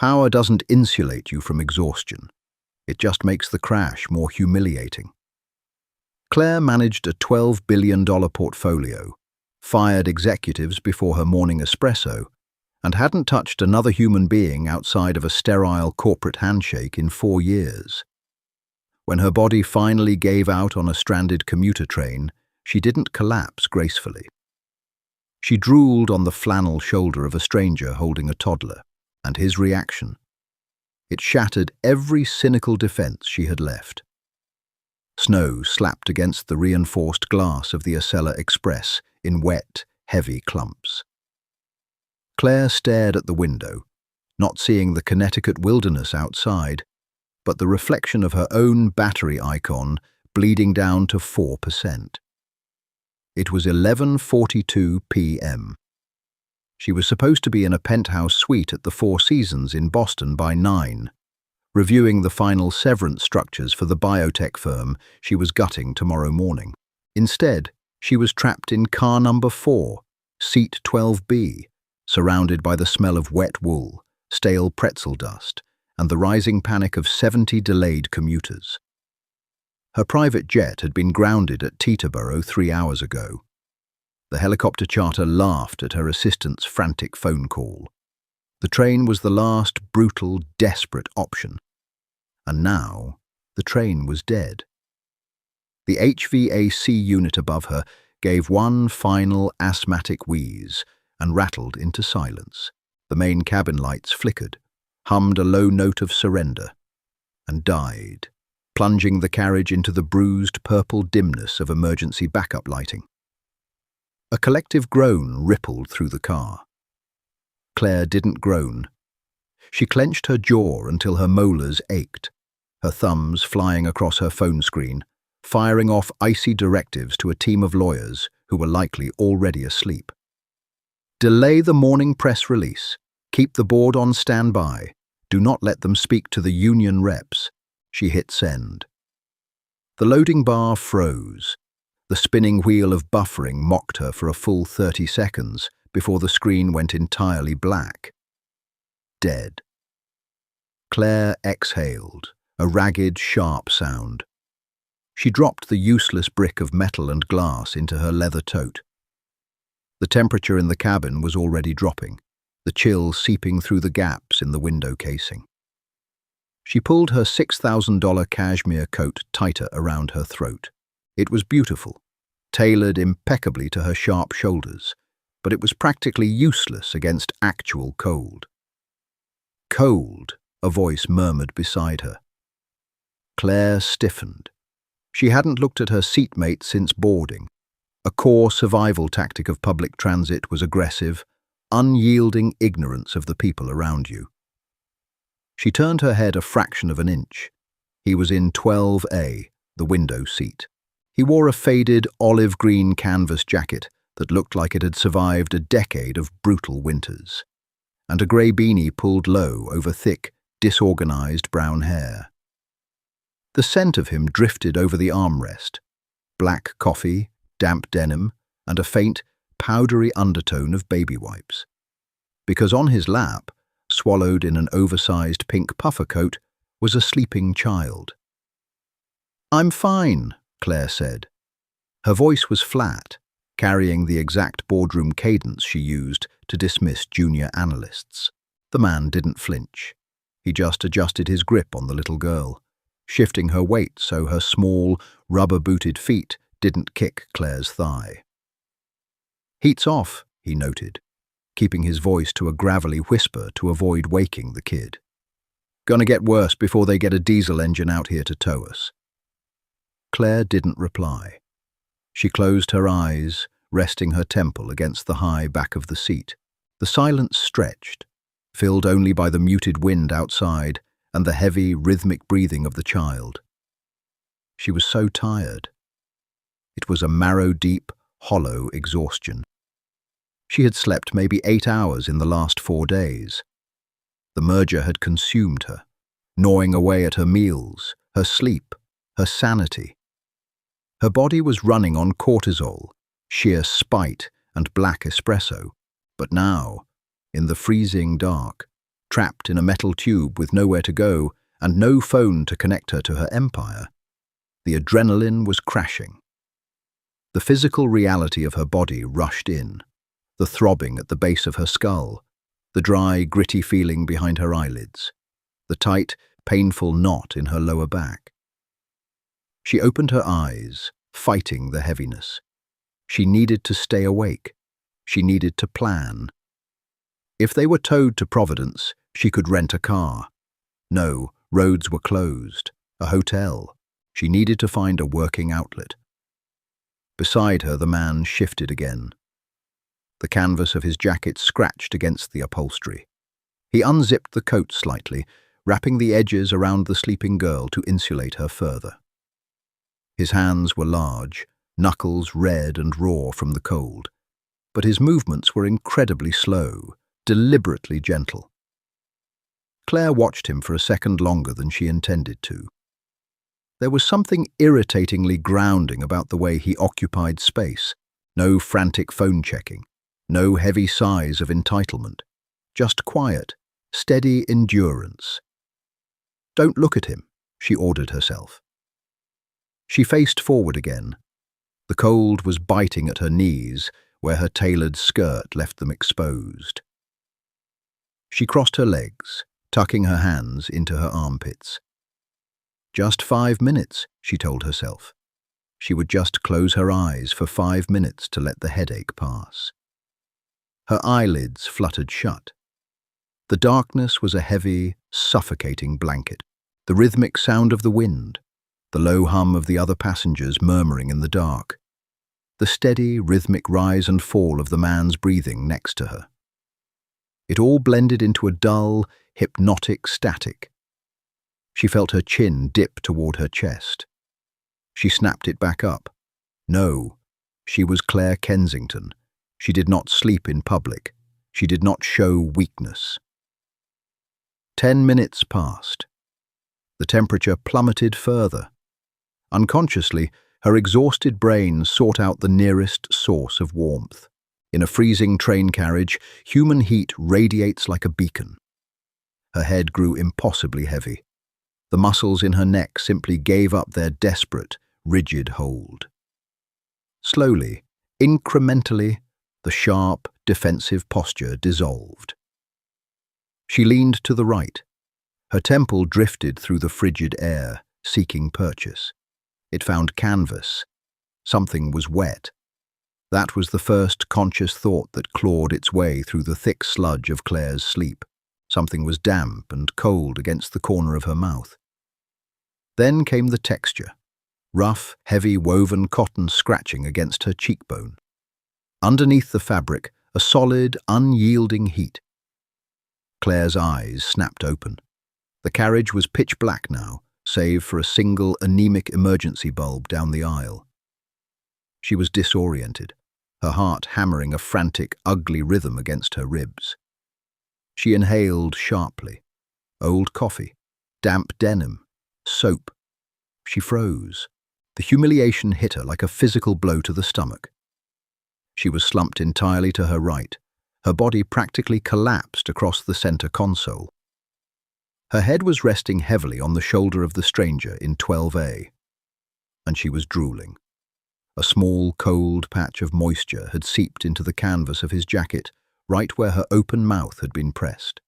Power doesn't insulate you from exhaustion. It just makes the crash more humiliating. Claire managed a $12 billion portfolio, fired executives before her morning espresso, and hadn't touched another human being outside of a sterile corporate handshake in 4 years. When her body finally gave out on a stranded commuter train, she didn't collapse gracefully. She drooled on the flannel shoulder of a stranger holding a toddler, and his reaction. It shattered every cynical defense she had left. Snow slapped against the reinforced glass of the Acela Express in wet, heavy clumps. Claire stared at the window, not seeing the Connecticut wilderness outside, but the reflection of her own battery icon bleeding down to 4%. It was 11:42 p.m. She was supposed to be in a penthouse suite at the Four Seasons in Boston by 9, reviewing the final severance structures for the biotech firm she was gutting tomorrow morning. Instead, she was trapped in car number 4, seat 12B, surrounded by the smell of wet wool, stale pretzel dust, and the rising panic of 70 delayed commuters. Her private jet had been grounded at Teterboro 3 hours ago. The helicopter charter laughed at her assistant's frantic phone call. The train was the last brutal, desperate option. And now, the train was dead. The HVAC unit above her gave one final asthmatic wheeze and rattled into silence. The main cabin lights flickered, hummed a low note of surrender, and died, plunging the carriage into the bruised purple dimness of emergency backup lighting. A collective groan rippled through the car. Claire didn't groan. She clenched her jaw until her molars ached, her thumbs flying across her phone screen, firing off icy directives to a team of lawyers who were likely already asleep. Delay the morning press release. Keep the board on standby. Do not let them speak to the union reps. She hit send. The loading bar froze. The spinning wheel of buffering mocked her for a full 30 seconds before the screen went entirely black. Dead. Claire exhaled, a ragged, sharp sound. She dropped the useless brick of metal and glass into her leather tote. The temperature in the cabin was already dropping, the chill seeping through the gaps in the window casing. She pulled her $6,000 cashmere coat tighter around her throat. It was beautiful, tailored impeccably to her sharp shoulders, but it was practically useless against actual cold. Cold, a voice murmured beside her. Claire stiffened. She hadn't looked at her seatmate since boarding. A core survival tactic of public transit was aggressive, unyielding ignorance of the people around you. She turned her head a fraction of an inch. He was in 12A, the window seat. He wore a faded olive-green canvas jacket that looked like it had survived a decade of brutal winters, and a grey beanie pulled low over thick, disorganized brown hair. The scent of him drifted over the armrest, black coffee, damp denim, and a faint, powdery undertone of baby wipes. Because on his lap, swallowed in an oversized pink puffer coat, was a sleeping child. "I'm fine," Claire said. Her voice was flat, carrying the exact boardroom cadence she used to dismiss junior analysts. The man didn't flinch. He just adjusted his grip on the little girl, shifting her weight so her small, rubber-booted feet didn't kick Claire's thigh. "Heat's off," he noted, keeping his voice to a gravelly whisper to avoid waking the kid. "Gonna get worse before they get a diesel engine out here to tow us." Claire didn't reply. She closed her eyes, resting her temple against the high back of the seat. The silence stretched, filled only by the muted wind outside and the heavy, rhythmic breathing of the child. She was so tired. It was a marrow-deep, hollow exhaustion. She had slept maybe 8 hours in the last 4 days. The merger had consumed her, gnawing away at her meals, her sleep, her sanity. Her body was running on cortisol, sheer spite, and black espresso, but now, in the freezing dark, trapped in a metal tube with nowhere to go and no phone to connect her to her empire. The adrenaline was crashing. The physical reality of her body rushed in, the throbbing at the base of her skull, the dry, gritty feeling behind her eyelids, the tight, painful knot in her lower back. She opened her eyes, fighting the heaviness. She needed to stay awake. She needed to plan. If they were towed to Providence, she could rent a car. No, roads were closed. A hotel. She needed to find a working outlet. Beside her, the man shifted again. The canvas of his jacket scratched against the upholstery. He unzipped the coat slightly, wrapping the edges around the sleeping girl to insulate her further. His hands were large, knuckles red and raw from the cold, but his movements were incredibly slow, deliberately gentle. Claire watched him for a second longer than she intended to. There was something irritatingly grounding about the way he occupied space. No frantic phone checking, no heavy sighs of entitlement, just quiet, steady endurance. "Don't look at him," she ordered herself. She faced forward again. The cold was biting at her knees, where her tailored skirt left them exposed. She crossed her legs, tucking her hands into her armpits. Just 5 minutes, she told herself. She would just close her eyes for 5 minutes to let the headache pass. Her eyelids fluttered shut. The darkness was a heavy, suffocating blanket. The rhythmic sound of the wind, the low hum of the other passengers murmuring in the dark, the steady, rhythmic rise and fall of the man's breathing next to her. It all blended into a dull, hypnotic static. She felt her chin dip toward her chest. She snapped it back up. No, she was Claire Kensington. She did not sleep in public. She did not show weakness. 10 minutes passed. The temperature plummeted further. Unconsciously, her exhausted brain sought out the nearest source of warmth. In a freezing train carriage, human heat radiates like a beacon. Her head grew impossibly heavy. The muscles in her neck simply gave up their desperate, rigid hold. Slowly, incrementally, the sharp, defensive posture dissolved. She leaned to the right. Her temple drifted through the frigid air, seeking purchase. It found canvas. Something was wet. That was the first conscious thought that clawed its way through the thick sludge of Claire's sleep. Something was damp and cold against the corner of her mouth. Then came the texture, rough, heavy woven cotton scratching against her cheekbone. Underneath the fabric, a solid, unyielding heat. Claire's eyes snapped open. The carriage was pitch black now, save for a single anemic emergency bulb down the aisle. She was disoriented, her heart hammering a frantic, ugly rhythm against her ribs. She inhaled sharply. Old coffee, damp denim, soap. She froze. The humiliation hit her like a physical blow to the stomach. She was slumped entirely to her right. Her body practically collapsed across the center console. Her head was resting heavily on the shoulder of the stranger in 12A, and she was drooling. A small, cold patch of moisture had seeped into the canvas of his jacket, right where her open mouth had been pressed.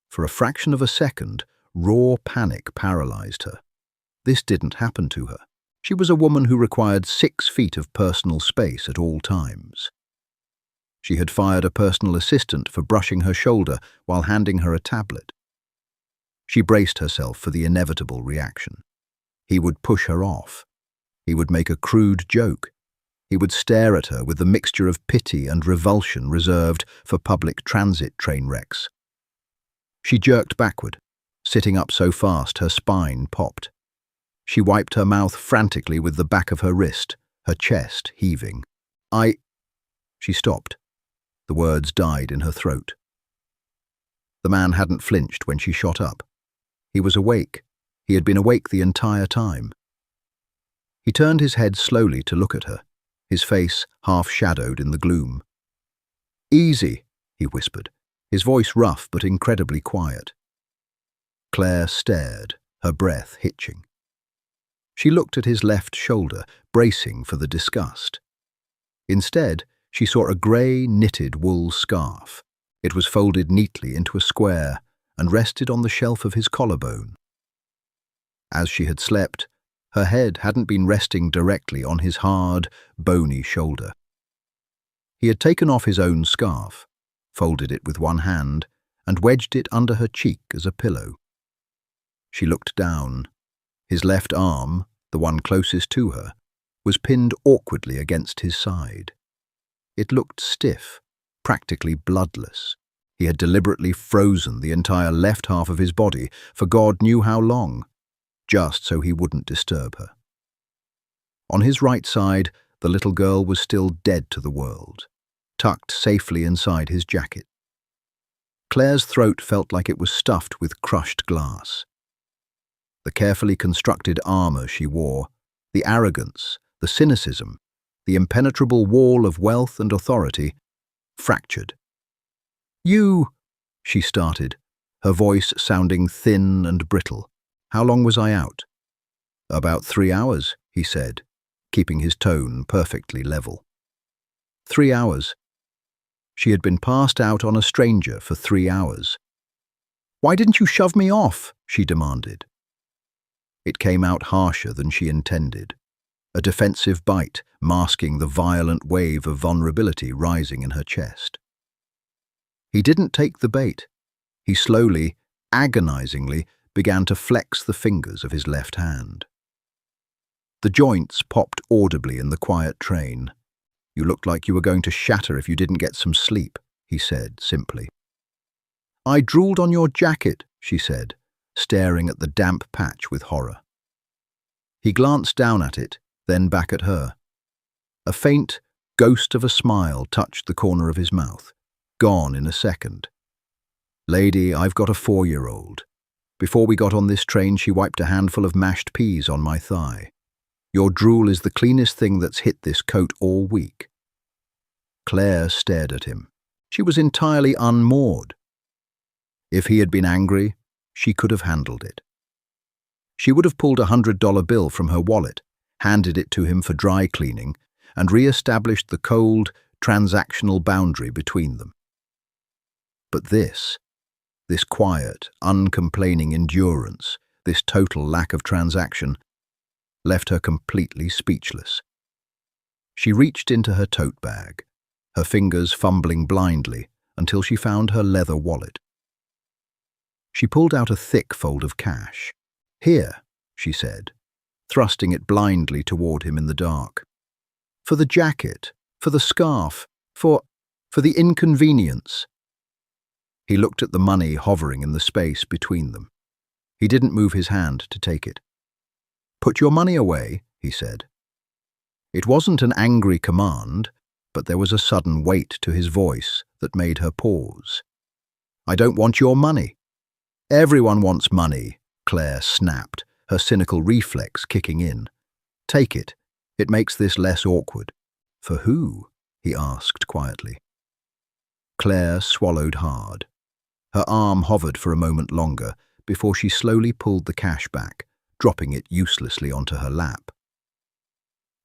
For a fraction of a second, raw panic paralyzed her. This didn't happen to her. She was a woman who required 6 feet of personal space at all times. She had fired a personal assistant for brushing her shoulder while handing her a tablet. She braced herself for the inevitable reaction. He would push her off. He would make a crude joke. He would stare at her with the mixture of pity and revulsion reserved for public transit train wrecks. She jerked backward, sitting up so fast her spine popped. She wiped her mouth frantically with the back of her wrist, her chest heaving. She stopped. The words died in her throat. The man hadn't flinched when she shot up. He was awake. He had been awake the entire time. He turned his head slowly to look at her, his face half-shadowed in the gloom. "Easy," he whispered. his voice rough but incredibly quiet. Claire stared, her breath hitching. She looked at his left shoulder, bracing for the disgust. Instead, she saw a grey, knitted wool scarf. It was folded neatly into a square and rested on the shelf of his collarbone. As she had slept, her head hadn't been resting directly on his hard, bony shoulder. He had taken off his own scarf, folded it with one hand, and wedged it under her cheek as a pillow. She looked down. His left arm, the one closest to her, was pinned awkwardly against his side. It looked stiff, practically bloodless. He had deliberately frozen the entire left half of his body for God knew how long, just so he wouldn't disturb her. On his right side, the little girl was still dead to the world, tucked safely inside his jacket. Claire's throat felt like it was stuffed with crushed glass. The carefully constructed armor she wore, the arrogance, the cynicism, the impenetrable wall of wealth and authority, fractured. "You," she started, her voice sounding thin and brittle. "How long was I out?" "About 3 hours," he said, keeping his tone perfectly level. 3 hours. She had been passed out on a stranger for 3 hours. "Why didn't you shove me off?" she demanded. It came out harsher than she intended, a defensive bite masking the violent wave of vulnerability rising in her chest. He didn't take the bait. He slowly, agonizingly, began to flex the fingers of his left hand. The joints popped audibly in the quiet train. "You looked like you were going to shatter if you didn't get some sleep," he said simply. "I drooled on your jacket," she said, staring at the damp patch with horror. He glanced down at it, then back at her. A faint ghost of a smile touched the corner of his mouth, gone in a second. "Lady, I've got a 4-year-old. Before we got on this train, she wiped a handful of mashed peas on my thigh. Your drool is the cleanest thing that's hit this coat all week." Claire stared at him. She was entirely unmoored. If he had been angry, she could have handled it. She would have pulled a $100 bill from her wallet, handed it to him for dry cleaning, and re-established the cold, transactional boundary between them. But this quiet, uncomplaining endurance, this total lack of transaction, left her completely speechless. She reached into her tote bag, her fingers fumbling blindly until she found her leather wallet. She pulled out a thick fold of cash. "Here," she said, thrusting it blindly toward him in the dark. "For the jacket, for the scarf, for the inconvenience." He looked at the money hovering in the space between them. He didn't move his hand to take it. "Put your money away," he said. It wasn't an angry command, but there was a sudden weight to his voice that made her pause. "I don't want your money." "Everyone wants money," Claire snapped, her cynical reflex kicking in. "Take it. It makes this less awkward." "For who?" he asked quietly. Claire swallowed hard. Her arm hovered for a moment longer before she slowly pulled the cash back, dropping it uselessly onto her lap.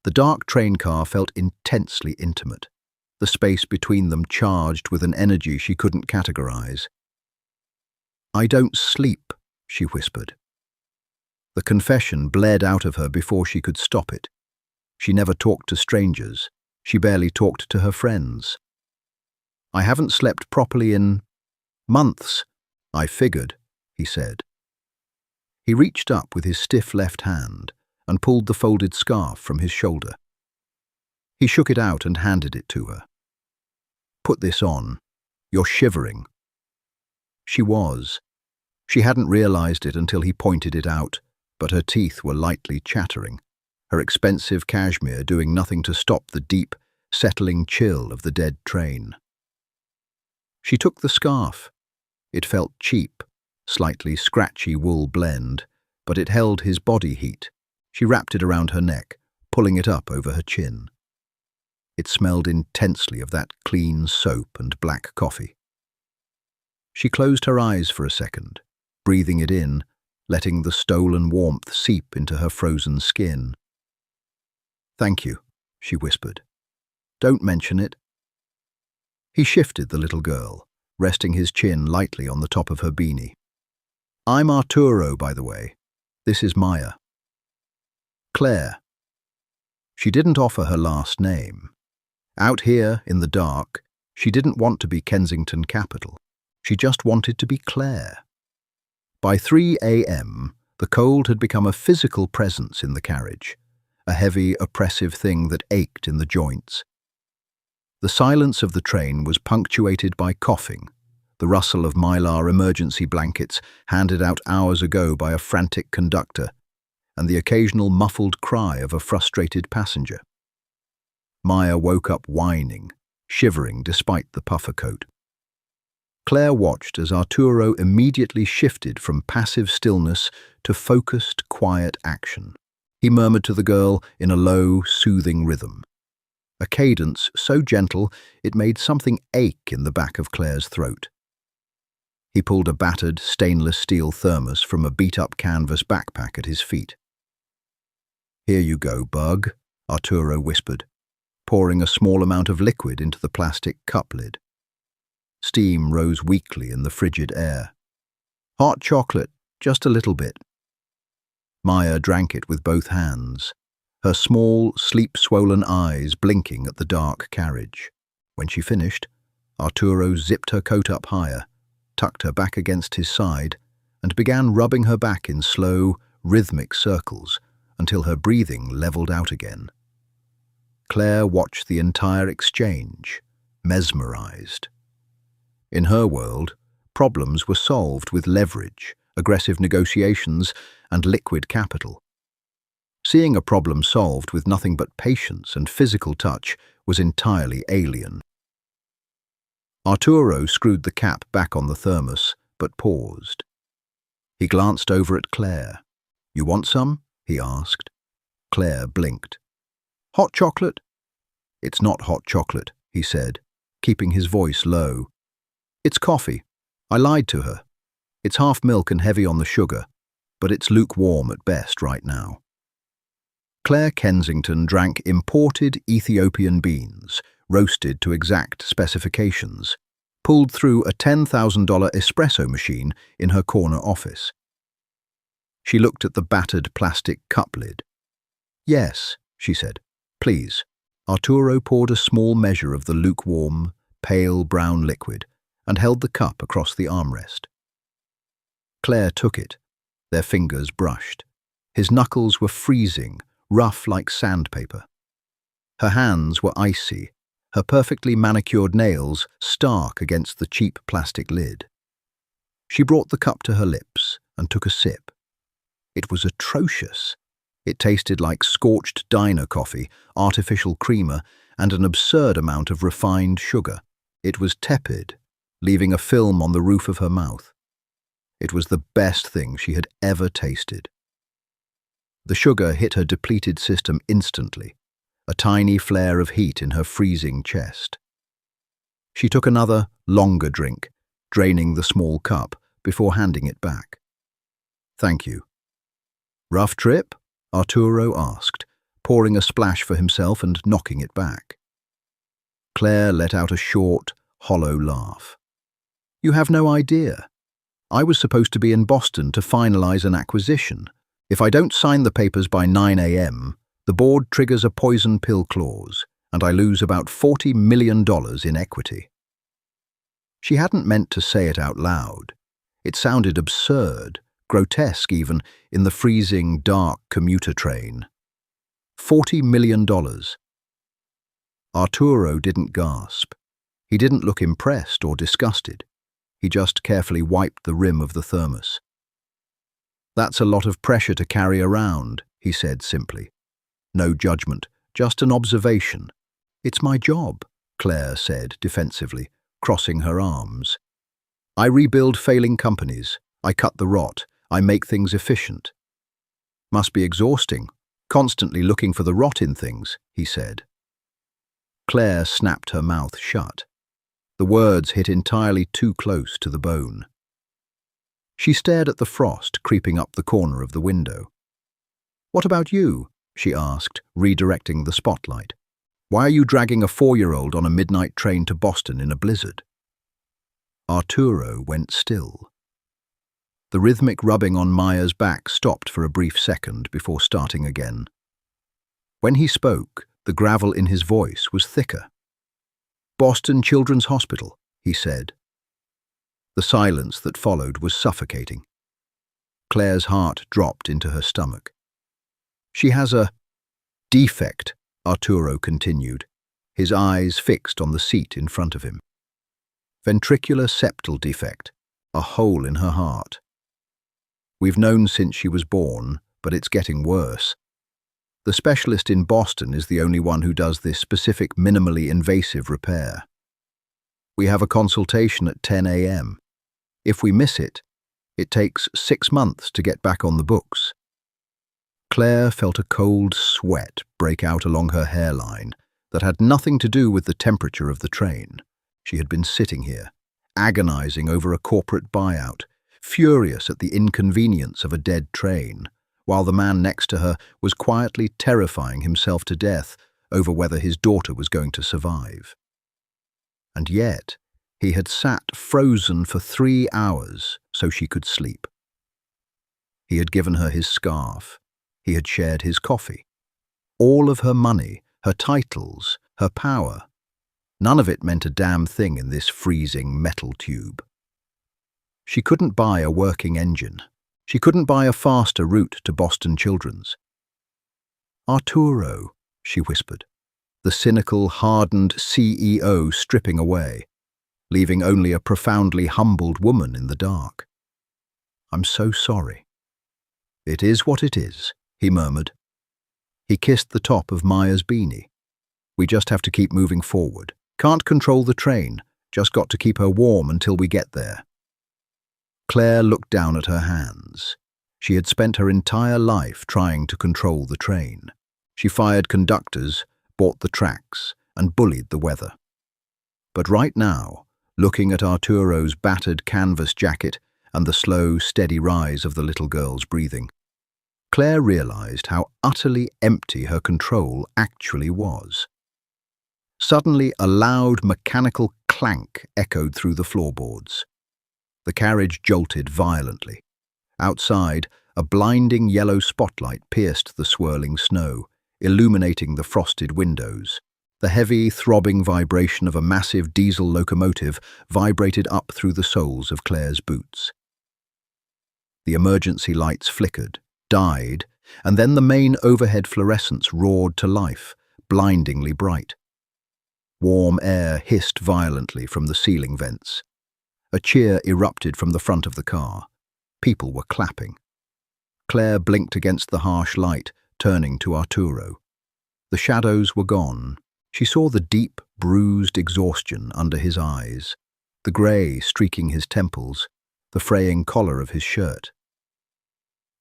The dark train car felt intensely intimate, the space between them charged with an energy she couldn't categorize. "I don't sleep," she whispered. The confession bled out of her before she could stop it. She never talked to strangers. She barely talked to her friends. "I haven't slept properly in months, I figured," he said. He reached up with his stiff left hand and pulled the folded scarf from his shoulder. He shook it out and handed it to her. "Put this on. You're shivering." She was. She hadn't realized it until he pointed it out, but her teeth were lightly chattering, her expensive cashmere doing nothing to stop the deep, settling chill of the dead train. She took the scarf. It felt cheap, slightly scratchy wool blend, but it held his body heat. She wrapped it around her neck, pulling it up over her chin. It smelled intensely of that clean soap and black coffee. She closed her eyes for a second, breathing it in, letting the stolen warmth seep into her frozen skin. "Thank you," she whispered. "Don't mention it." He shifted the little girl, resting his chin lightly on the top of her beanie. "I'm Arturo, by the way. This is Maya." Claire. She didn't offer her last name. Out here, in the dark, she didn't want to be Kensington Capital. She just wanted to be Claire. By 3 a.m., the cold had become a physical presence in the carriage, a heavy, oppressive thing that ached in the joints. The silence of the train was punctuated by coughing, the rustle of Mylar emergency blankets handed out hours ago by a frantic conductor, and the occasional muffled cry of a frustrated passenger. Maya woke up whining, shivering despite the puffer coat. Claire watched as Arturo immediately shifted from passive stillness to focused, quiet action. He murmured to the girl in a low, soothing rhythm, a cadence so gentle it made something ache in the back of Claire's throat. He pulled a battered, stainless steel thermos from a beat-up canvas backpack at his feet. "Here you go, bug," Arturo whispered, pouring a small amount of liquid into the plastic cup lid. Steam rose weakly in the frigid air. "Hot chocolate, just a little bit." Maya drank it with both hands, her small, sleep-swollen eyes blinking at the dark carriage. When she finished, Arturo zipped her coat up higher, tucked her back against his side, and began rubbing her back in slow, rhythmic circles until her breathing leveled out again. Claire watched the entire exchange, mesmerized. In her world, problems were solved with leverage, aggressive negotiations, and liquid capital. Seeing a problem solved with nothing but patience and physical touch was entirely alien. Arturo screwed the cap back on the thermos, but paused. He glanced over at Claire. "You want some?" he asked. Claire blinked. "Hot chocolate?" "It's not hot chocolate," he said, keeping his voice low. "It's coffee. I lied to her. It's half milk and heavy on the sugar, but it's lukewarm at best right now." Claire Kensington drank imported Ethiopian beans, roasted to exact specifications, pulled through a $10,000 espresso machine in her corner office. She looked at the battered plastic cup lid. "Yes," she said. "Please." Arturo poured a small measure of the lukewarm, pale brown liquid and held the cup across the armrest. Claire took it. Their fingers brushed. His knuckles were freezing, rough like sandpaper. Her hands were icy, her perfectly manicured nails stark against the cheap plastic lid. She brought the cup to her lips and took a sip. It was atrocious. It tasted like scorched diner coffee, artificial creamer, and an absurd amount of refined sugar. It was tepid, leaving a film on the roof of her mouth. It was the best thing she had ever tasted. The sugar hit her depleted system instantly, a tiny flare of heat in her freezing chest. She took another, longer drink, draining the small cup before handing it back. "Thank you." "Rough trip?" Arturo asked, pouring a splash for himself and knocking it back. Claire let out a short, hollow laugh. "You have no idea. I was supposed to be in Boston to finalize an acquisition. If I don't sign the papers by 9 a.m., the board triggers a poison pill clause, and I lose about $40 million in equity." She hadn't meant to say it out loud. It sounded absurd, grotesque even, in the freezing, dark commuter train. $40 million. Arturo didn't gasp. He didn't look impressed or disgusted. He just carefully wiped the rim of the thermos. "That's a lot of pressure to carry around," he said simply. No judgment, just an observation. "It's my job," Claire said defensively, crossing her arms. "I rebuild failing companies. I cut the rot. I make things efficient." "Must be exhausting, constantly looking for the rot in things," he said. Claire snapped her mouth shut. The words hit entirely too close to the bone. She stared at the frost creeping up the corner of the window. "What about you?" she asked, redirecting the spotlight. "Why are you dragging a 4-year-old on a midnight train to Boston in a blizzard?" Arturo went still. The rhythmic rubbing on Maya's back stopped for a brief second before starting again. When he spoke, the gravel in his voice was thicker. "Boston Children's Hospital," he said. The silence that followed was suffocating. Claire's heart dropped into her stomach. "She has a defect," Arturo continued, his eyes fixed on the seat in front of him. "Ventricular septal defect, a hole in her heart. We've known since she was born, but it's getting worse. The specialist in Boston is the only one who does this specific minimally invasive repair. We have a consultation at 10 a.m. If we miss it, it takes 6 months to get back on the books." Claire felt a cold sweat break out along her hairline that had nothing to do with the temperature of the train. She had been sitting here, agonizing over a corporate buyout, furious at the inconvenience of a dead train, while the man next to her was quietly terrifying himself to death over whether his daughter was going to survive. And yet, he had sat frozen for 3 hours so she could sleep. He had given her his scarf. He had shared his coffee. All of her money, her titles, her power. None of it meant a damn thing in this freezing metal tube. She couldn't buy a working engine. She couldn't buy a faster route to Boston Children's. "Arturo," she whispered, the cynical, hardened CEO stripping away, leaving only a profoundly humbled woman in the dark. "I'm so sorry." "It is what it is," he murmured. He kissed the top of Maya's beanie. "We just have to keep moving forward. Can't control the train, just got to keep her warm until we get there." Claire looked down at her hands. She had spent her entire life trying to control the train. She fired conductors, bought the tracks, and bullied the weather. But right now, looking at Arturo's battered canvas jacket and the slow, steady rise of the little girl's breathing, Claire realized how utterly empty her control actually was. Suddenly, a loud mechanical clank echoed through the floorboards. The carriage jolted violently. Outside, a blinding yellow spotlight pierced the swirling snow, illuminating the frosted windows. The heavy, throbbing vibration of a massive diesel locomotive vibrated up through the soles of Claire's boots. The emergency lights flickered, died, and then the main overhead fluorescents roared to life, blindingly bright. Warm air hissed violently from the ceiling vents. A cheer erupted from the front of the car. People were clapping. Claire blinked against the harsh light, turning to Arturo. The shadows were gone. She saw the deep, bruised exhaustion under his eyes, the grey streaking his temples, the fraying collar of his shirt.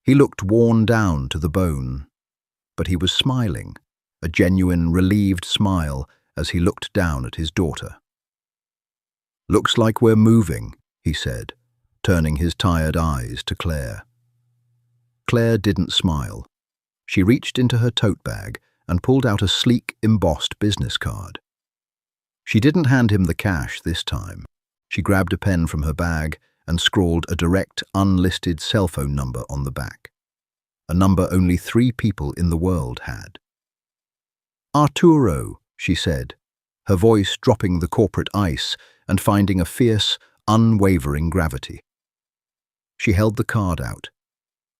He looked worn down to the bone, but he was smiling, a genuine, relieved smile as he looked down at his daughter. "Looks like we're moving," he said, turning his tired eyes to Claire. Claire didn't smile. She reached into her tote bag and pulled out a sleek, embossed business card. She didn't hand him the cash this time. She grabbed a pen from her bag and scrawled a direct, unlisted cell phone number on the back, a number only 3 people in the world had. "Arturo," she said, her voice dropping the corporate ice and finding a fierce, unwavering gravity. She held the card out.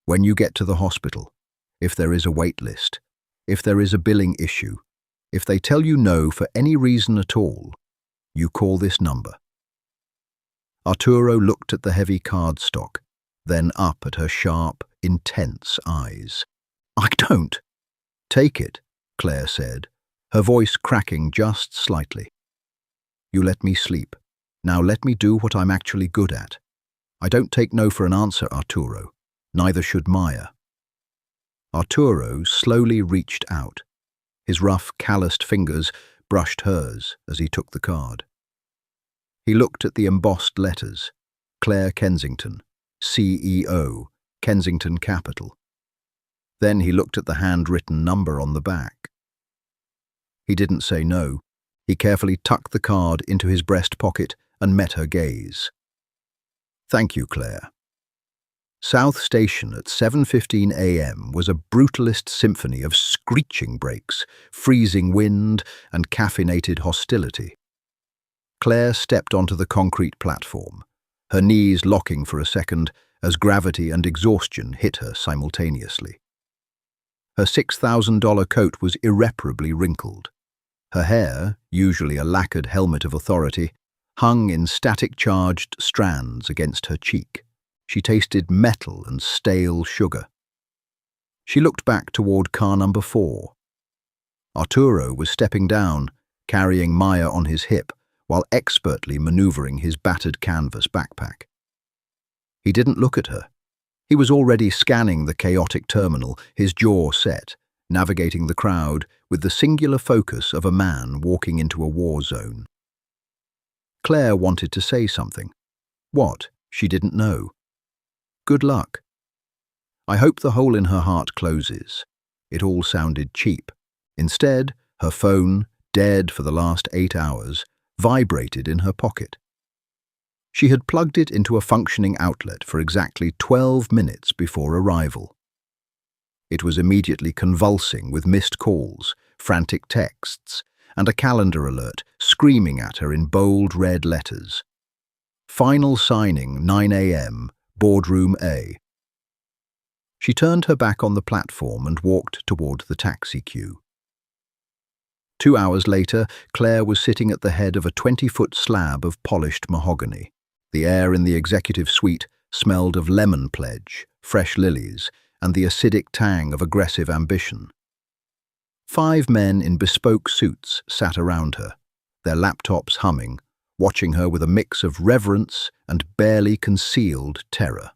"When you get to the hospital, if there is a wait list, if there is a billing issue, if they tell you no for any reason at all, you call this number." Arturo looked at the heavy cardstock, then up at her sharp, intense eyes. "I don't." "Take it," Claire said, her voice cracking just slightly. "You let me sleep. Now let me do what I'm actually good at. I don't take no for an answer, Arturo. Neither should Maya." Arturo slowly reached out. His rough, calloused fingers brushed hers as he took the card. He looked at the embossed letters. Claire Kensington, CEO, Kensington Capital. Then he looked at the handwritten number on the back. He didn't say no. He carefully tucked the card into his breast pocket and met her gaze. "Thank you, Claire." South Station at 7:15 a.m. was a brutalist symphony of screeching brakes, freezing wind, and caffeinated hostility. Claire stepped onto the concrete platform, her knees locking for a second as gravity and exhaustion hit her simultaneously. Her $6,000 coat was irreparably wrinkled. Her hair, usually a lacquered helmet of authority, hung in static-charged strands against her cheek. She tasted metal and stale sugar. She looked back toward car number 4. Arturo was stepping down, carrying Maya on his hip, while expertly maneuvering his battered canvas backpack. He didn't look at her. He was already scanning the chaotic terminal, his jaw set, navigating the crowd with the singular focus of a man walking into a war zone. Claire wanted to say something. What? She didn't know. Good luck. I hope the hole in her heart closes. It all sounded cheap. Instead, her phone, dead for the last 8 hours, vibrated in her pocket. She had plugged it into a functioning outlet for exactly 12 minutes before arrival. It was immediately convulsing with missed calls, frantic texts, and a calendar alert screaming at her in bold red letters. Final signing, 9 a.m., boardroom A. She turned her back on the platform and walked toward the taxi queue. 2 hours later, Claire was sitting at the head of a 20-foot slab of polished mahogany. The air in the executive suite smelled of lemon pledge, fresh lilies, and the acidic tang of aggressive ambition. 5 men in bespoke suits sat around her, their laptops humming, watching her with a mix of reverence and barely concealed terror.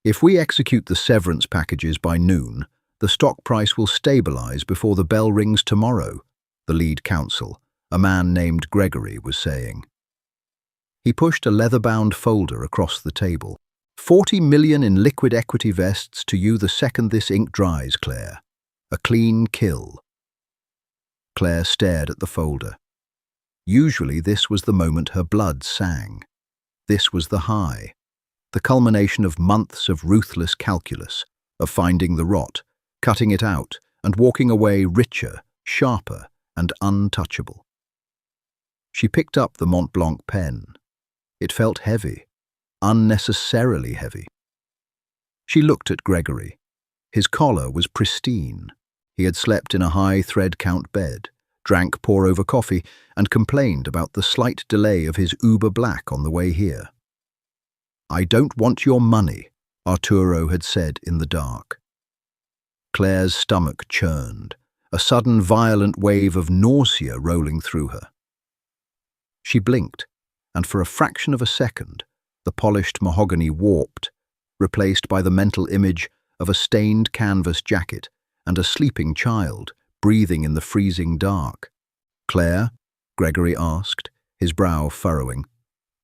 If we execute the severance packages by noon, the stock price will stabilize before the bell rings tomorrow, the lead counsel, a man named Gregory, was saying. He pushed a leather-bound folder across the table. $40 million in liquid equity vests to you the second this ink dries, Claire. A clean kill. Claire stared at the folder. Usually this was the moment her blood sang. This was the high, the culmination of months of ruthless calculus, of finding the rot, cutting it out, and walking away richer, sharper, and untouchable. She picked up the Mont Blanc pen. It felt heavy, unnecessarily heavy. She looked at Gregory. His collar was pristine. He had slept in a high thread-count bed, drank pour-over coffee, and complained about the slight delay of his Uber Black on the way here. "I don't want your money," Arturo had said in the dark. Claire's stomach churned, a sudden violent wave of nausea rolling through her. She blinked, and for a fraction of a second, the polished mahogany warped, replaced by the mental image of a stained canvas jacket and a sleeping child breathing in the freezing dark. "Claire?" Gregory asked, his brow furrowing.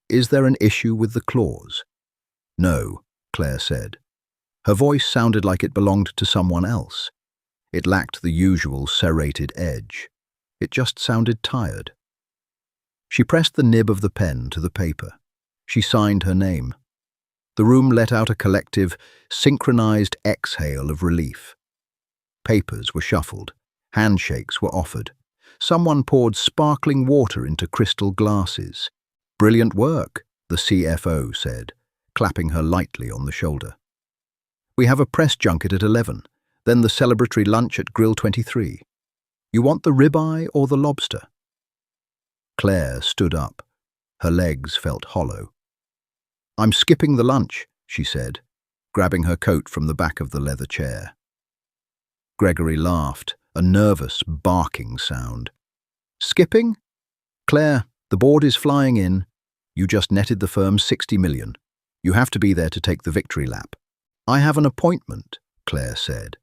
"Is there an issue with the clause?" "No," Claire said. Her voice sounded like it belonged to someone else. It lacked the usual serrated edge. It just sounded tired. She pressed the nib of the pen to the paper. She signed her name. The room let out a collective, synchronized exhale of relief. Papers were shuffled. Handshakes were offered. Someone poured sparkling water into crystal glasses. "Brilliant work," the CFO said, clapping her lightly on the shoulder. "We have a press junket at 11, then the celebratory lunch at Grill 23. You want the ribeye or the lobster?" Claire stood up. Her legs felt hollow. "I'm skipping the lunch," she said, grabbing her coat from the back of the leather chair. Gregory laughed, a nervous, barking sound. "Skipping? Claire, the board is flying in. You just netted the firm $60 million. You have to be there to take the victory lap." "I have an appointment," Claire said.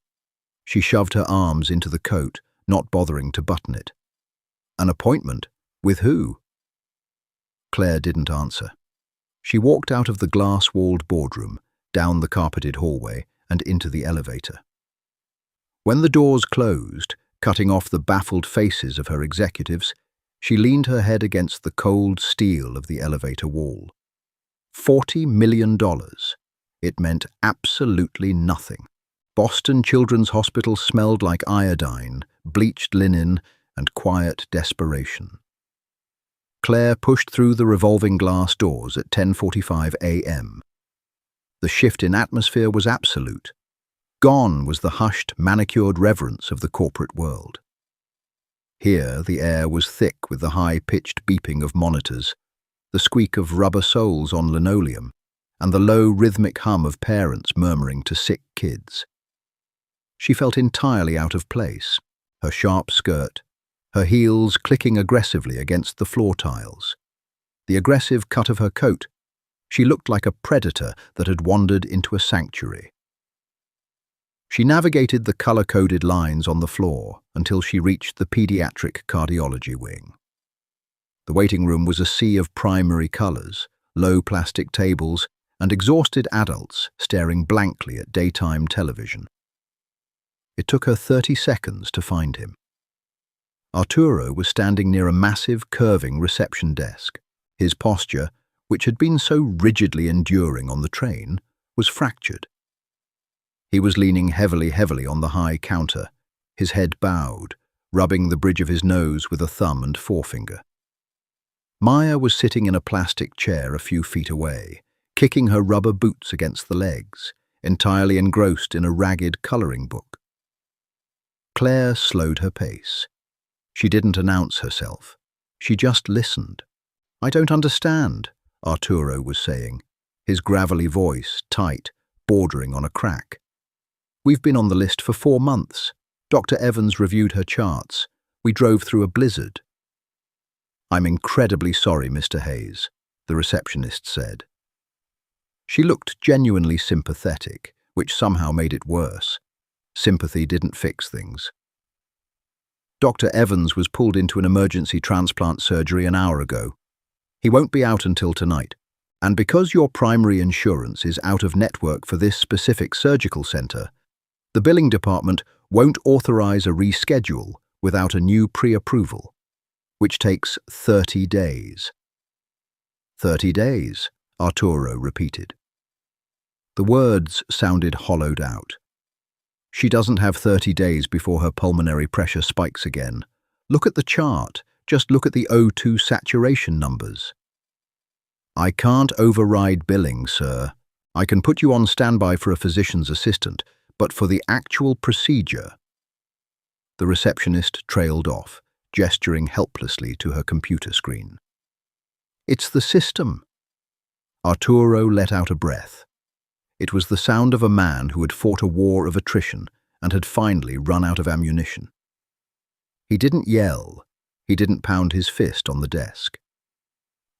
She shoved her arms into the coat, not bothering to button it. "An appointment? With who?" Claire didn't answer. She walked out of the glass-walled boardroom, down the carpeted hallway, and into the elevator. When the doors closed, cutting off the baffled faces of her executives, she leaned her head against the cold steel of the elevator wall. $40 million. It meant absolutely nothing. Boston Children's Hospital smelled like iodine, bleached linen, and quiet desperation. Claire pushed through the revolving glass doors at 10:45 a.m. The shift in atmosphere was absolute. Gone was the hushed, manicured reverence of the corporate world. Here, the air was thick with the high-pitched beeping of monitors, the squeak of rubber soles on linoleum, and the low, rhythmic hum of parents murmuring to sick kids. She felt entirely out of place, her sharp skirt, her heels clicking aggressively against the floor tiles. The aggressive cut of her coat, she looked like a predator that had wandered into a sanctuary. She navigated the color-coded lines on the floor until she reached the pediatric cardiology wing. The waiting room was a sea of primary colors, low plastic tables, and exhausted adults staring blankly at daytime television. It took her 30 seconds to find him. Arturo was standing near a massive, curving reception desk. His posture, which had been so rigidly enduring on the train, was fractured. He was leaning heavily on the high counter, his head bowed, rubbing the bridge of his nose with a thumb and forefinger. Maya was sitting in a plastic chair a few feet away, kicking her rubber boots against the legs, entirely engrossed in a ragged coloring book. Claire slowed her pace. She didn't announce herself. She just listened. "I don't understand," Arturo was saying, his gravelly voice tight, bordering on a crack. "We've been on the list for 4 months. Dr. Evans reviewed her charts. We drove through a blizzard." "I'm incredibly sorry, Mr. Hayes," the receptionist said. She looked genuinely sympathetic, which somehow made it worse. Sympathy didn't fix things. "Dr. Evans was pulled into an emergency transplant surgery an hour ago. He won't be out until tonight. And because your primary insurance is out of network for this specific surgical center, the billing department won't authorize a reschedule without a new pre-approval, which takes 30 days. 30 days, Arturo repeated. The words sounded hollowed out. She doesn't have 30 days before her pulmonary pressure spikes again. Look at the chart. Just look at the O2 saturation numbers. "I can't override billing, sir. I can put you on standby for a physician's assistant, but for the actual procedure..." The receptionist trailed off, gesturing helplessly to her computer screen. "It's the system." Arturo let out a breath. It was the sound of a man who had fought a war of attrition and had finally run out of ammunition. He didn't yell. He didn't pound his fist on the desk.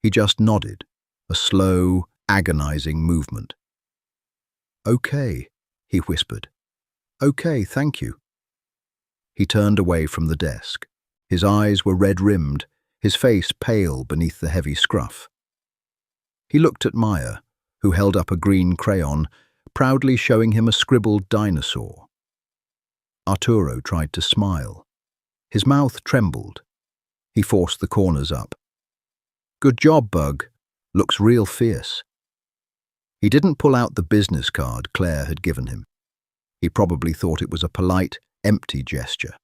He just nodded, a slow, agonizing movement. "Okay," he whispered. "Okay, thank you." He turned away from the desk. His eyes were red-rimmed, his face pale beneath the heavy scruff. He looked at Maya, who held up a green crayon, proudly showing him a scribbled dinosaur. Arturo tried to smile. His mouth trembled. He forced the corners up. "Good job, Bug. Looks real fierce." He didn't pull out the business card Claire had given him. He probably thought it was a polite, empty gesture.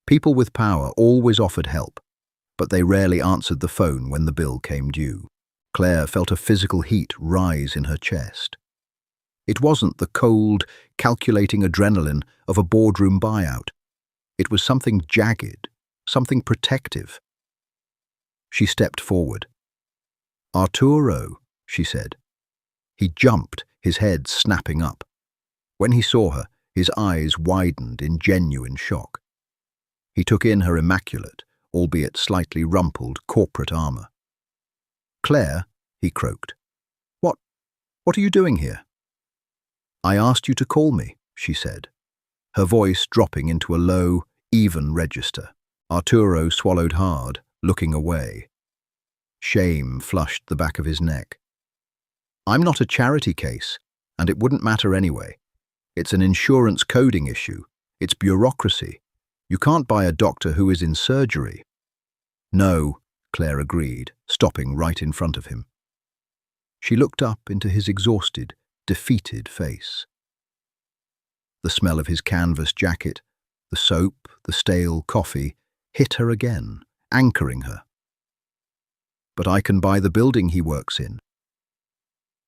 People with power always offered help, but they rarely answered the phone when the bill came due. Claire felt a physical heat rise in her chest. It wasn't the cold, calculating adrenaline of a boardroom buyout. It was something jagged, something protective. She stepped forward. "Arturo," she said. He jumped, his head snapping up. When he saw her, his eyes widened in genuine shock. He took in her immaculate, albeit slightly rumpled, corporate armor. "Claire," he croaked. What are you doing here?" "I asked you to call me," she said, her voice dropping into a low, even register. Arturo swallowed hard, looking away. Shame flushed the back of his neck. I'm not a charity case, and it wouldn't matter anyway. It's an insurance coding issue. It's bureaucracy. You can't buy a doctor who is in surgery. No, Claire agreed, stopping right in front of him. She looked up into his exhausted, defeated face. The smell of his canvas jacket, the soap, the stale coffee, hit her again, anchoring her. But I can buy the building he works in.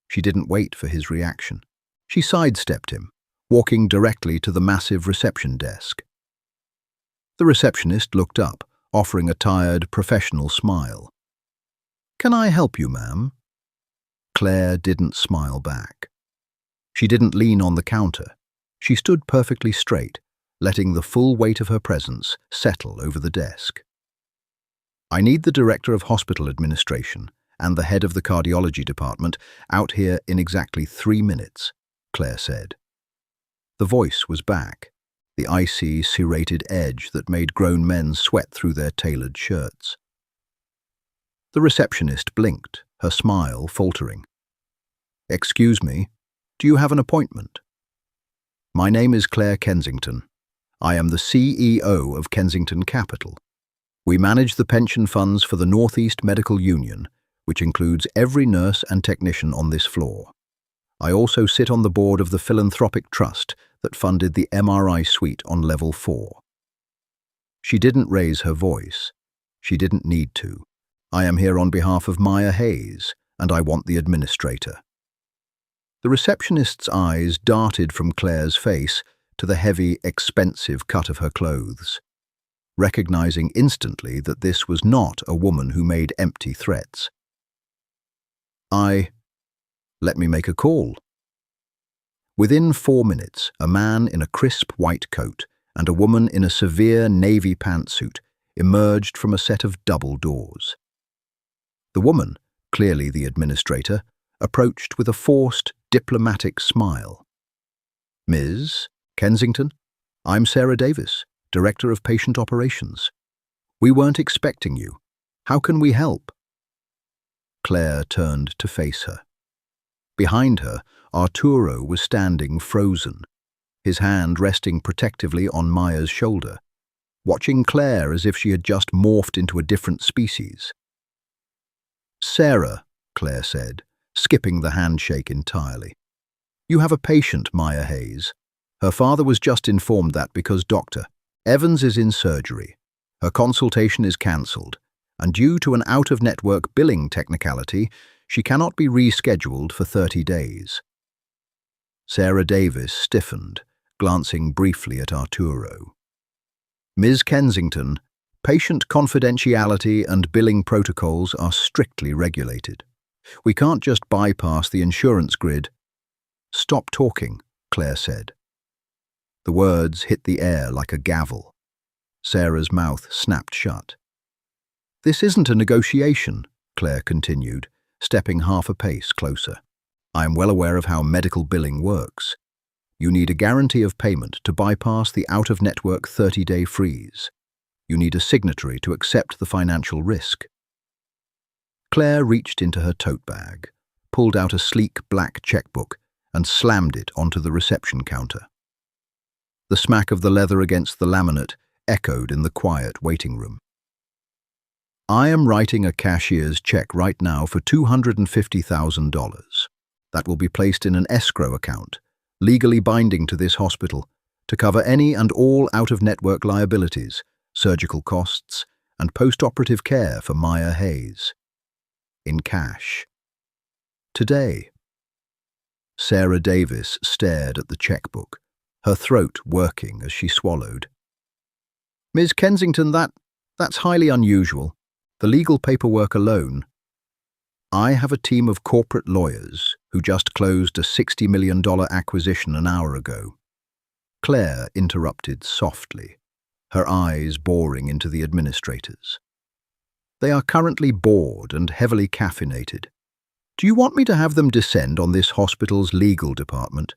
She didn't wait for his reaction. She sidestepped him, walking directly to the massive reception desk. The receptionist looked up, offering a tired, professional smile. "Can I help you, ma'am?" Claire didn't smile back. She didn't lean on the counter. She stood perfectly straight, letting the full weight of her presence settle over the desk. "I need the director of hospital administration and the head of the cardiology department out here in exactly 3 minutes," Claire said. The voice was back, the icy, serrated edge that made grown men sweat through their tailored shirts. The receptionist blinked, her smile faltering. "Excuse me, do you have an appointment?" "My name is Claire Kensington. I am the CEO of Kensington Capital. We manage the pension funds for the Northeast Medical Union, which includes every nurse and technician on this floor. I also sit on the board of the philanthropic trust that funded the MRI suite on level 4. She didn't raise her voice. She didn't need to. "I am here on behalf of Maya Hayes, and I want the administrator." The receptionist's eyes darted from Claire's face to the heavy, expensive cut of her clothes, recognizing instantly that this was not a woman who made empty threats. Let me make a call." Within 4 minutes, a man in a crisp white coat and a woman in a severe navy pantsuit emerged from a set of double doors. The woman, clearly the administrator, approached with a forced, diplomatic smile. "Ms. Kensington, I'm Sarah Davis, Director of Patient Operations. We weren't expecting you. How can we help?" Claire turned to face her. Behind her, Arturo was standing frozen, his hand resting protectively on Maya's shoulder, watching Claire as if she had just morphed into a different species. "Sarah," Claire said, skipping the handshake entirely. "You have a patient, Maya Hayes. Her father was just informed that because Dr. Evans is in surgery. Her consultation is cancelled, and due to an out-of-network billing technicality, she cannot be rescheduled for 30 days. Sarah Davis stiffened, glancing briefly at Arturo. "Ms. Kensington, patient confidentiality and billing protocols are strictly regulated. We can't just bypass the insurance grid." "Stop talking," Claire said. The words hit the air like a gavel. Sarah's mouth snapped shut. "This isn't a negotiation," Claire continued, stepping half a pace closer. "I am well aware of how medical billing works. You need a guarantee of payment to bypass the out-of-network 30-day freeze. You need a signatory to accept the financial risk." Claire reached into her tote bag, pulled out a sleek black checkbook, and slammed it onto the reception counter. The smack of the leather against the laminate echoed in the quiet waiting room. "I am writing a cashier's check right now for $250,000. That will be placed in an escrow account, legally binding to this hospital, to cover any and all out-of-network liabilities, surgical costs, and post-operative care for Maya Hayes. In cash. Today." Sarah Davis stared at the checkbook, her throat working as she swallowed. "Ms. Kensington, that's highly unusual. The legal paperwork alone. I have a team of corporate lawyers who just closed a $60 million acquisition an hour ago." Claire interrupted softly, her eyes boring into the administrators. "They are currently bored and heavily caffeinated. Do you want me to have them descend on this hospital's legal department?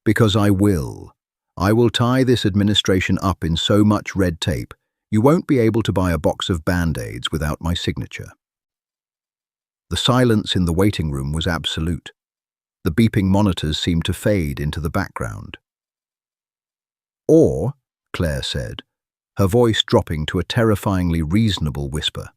Because I will. I will tie this administration up in so much red tape, you won't be able to buy a box of Band-Aids without my signature." The silence in the waiting room was absolute. The beeping monitors seemed to fade into the background. "Or," Claire said, her voice dropping to a terrifyingly reasonable whisper,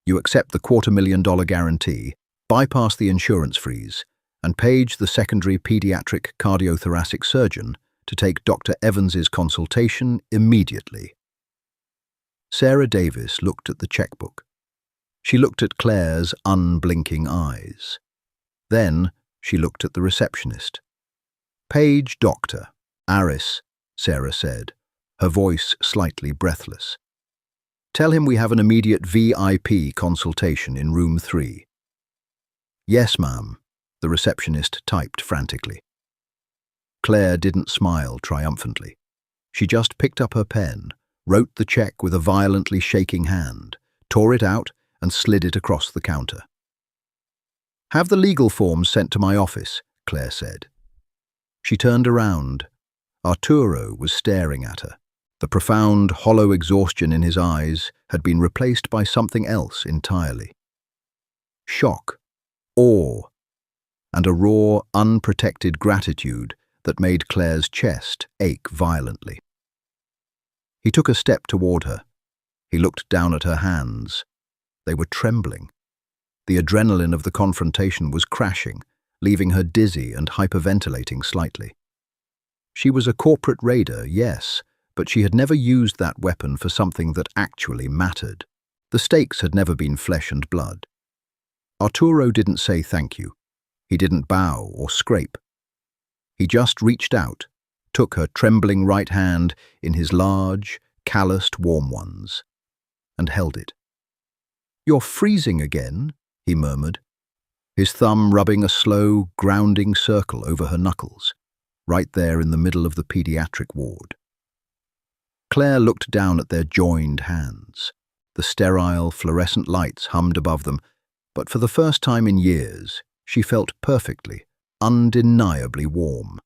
"you accept the $250,000 guarantee, bypass the insurance freeze, and page the secondary pediatric cardiothoracic surgeon to take Dr. Evans's consultation immediately." Sarah Davis looked at the checkbook. She looked at Claire's unblinking eyes. Then she looked at the receptionist. "Page Dr. Aris," Sarah said, her voice slightly breathless. "Tell him we have an immediate VIP consultation in room 3. "Yes, ma'am," the receptionist typed frantically. Claire didn't smile triumphantly. She just picked up her pen, wrote the check with a violently shaking hand, tore it out, and slid it across the counter. "Have the legal forms sent to my office," Claire said. She turned around. Arturo was staring at her. The profound, hollow exhaustion in his eyes had been replaced by something else entirely. Shock, awe, and a raw, unprotected gratitude that made Claire's chest ache violently. He took a step toward her. He looked down at her hands. They were trembling. The adrenaline of the confrontation was crashing, leaving her dizzy and hyperventilating slightly. She was a corporate raider, yes, but she had never used that weapon for something that actually mattered. The stakes had never been flesh and blood. Arturo didn't say thank you. He didn't bow or scrape. He just reached out, took her trembling right hand in his large, calloused, warm ones, and held it. "You're freezing again," he murmured, his thumb rubbing a slow, grounding circle over her knuckles, right there in the middle of the pediatric ward. Claire looked down at their joined hands. The sterile, fluorescent lights hummed above them, but for the first time in years, she felt perfectly, undeniably warm.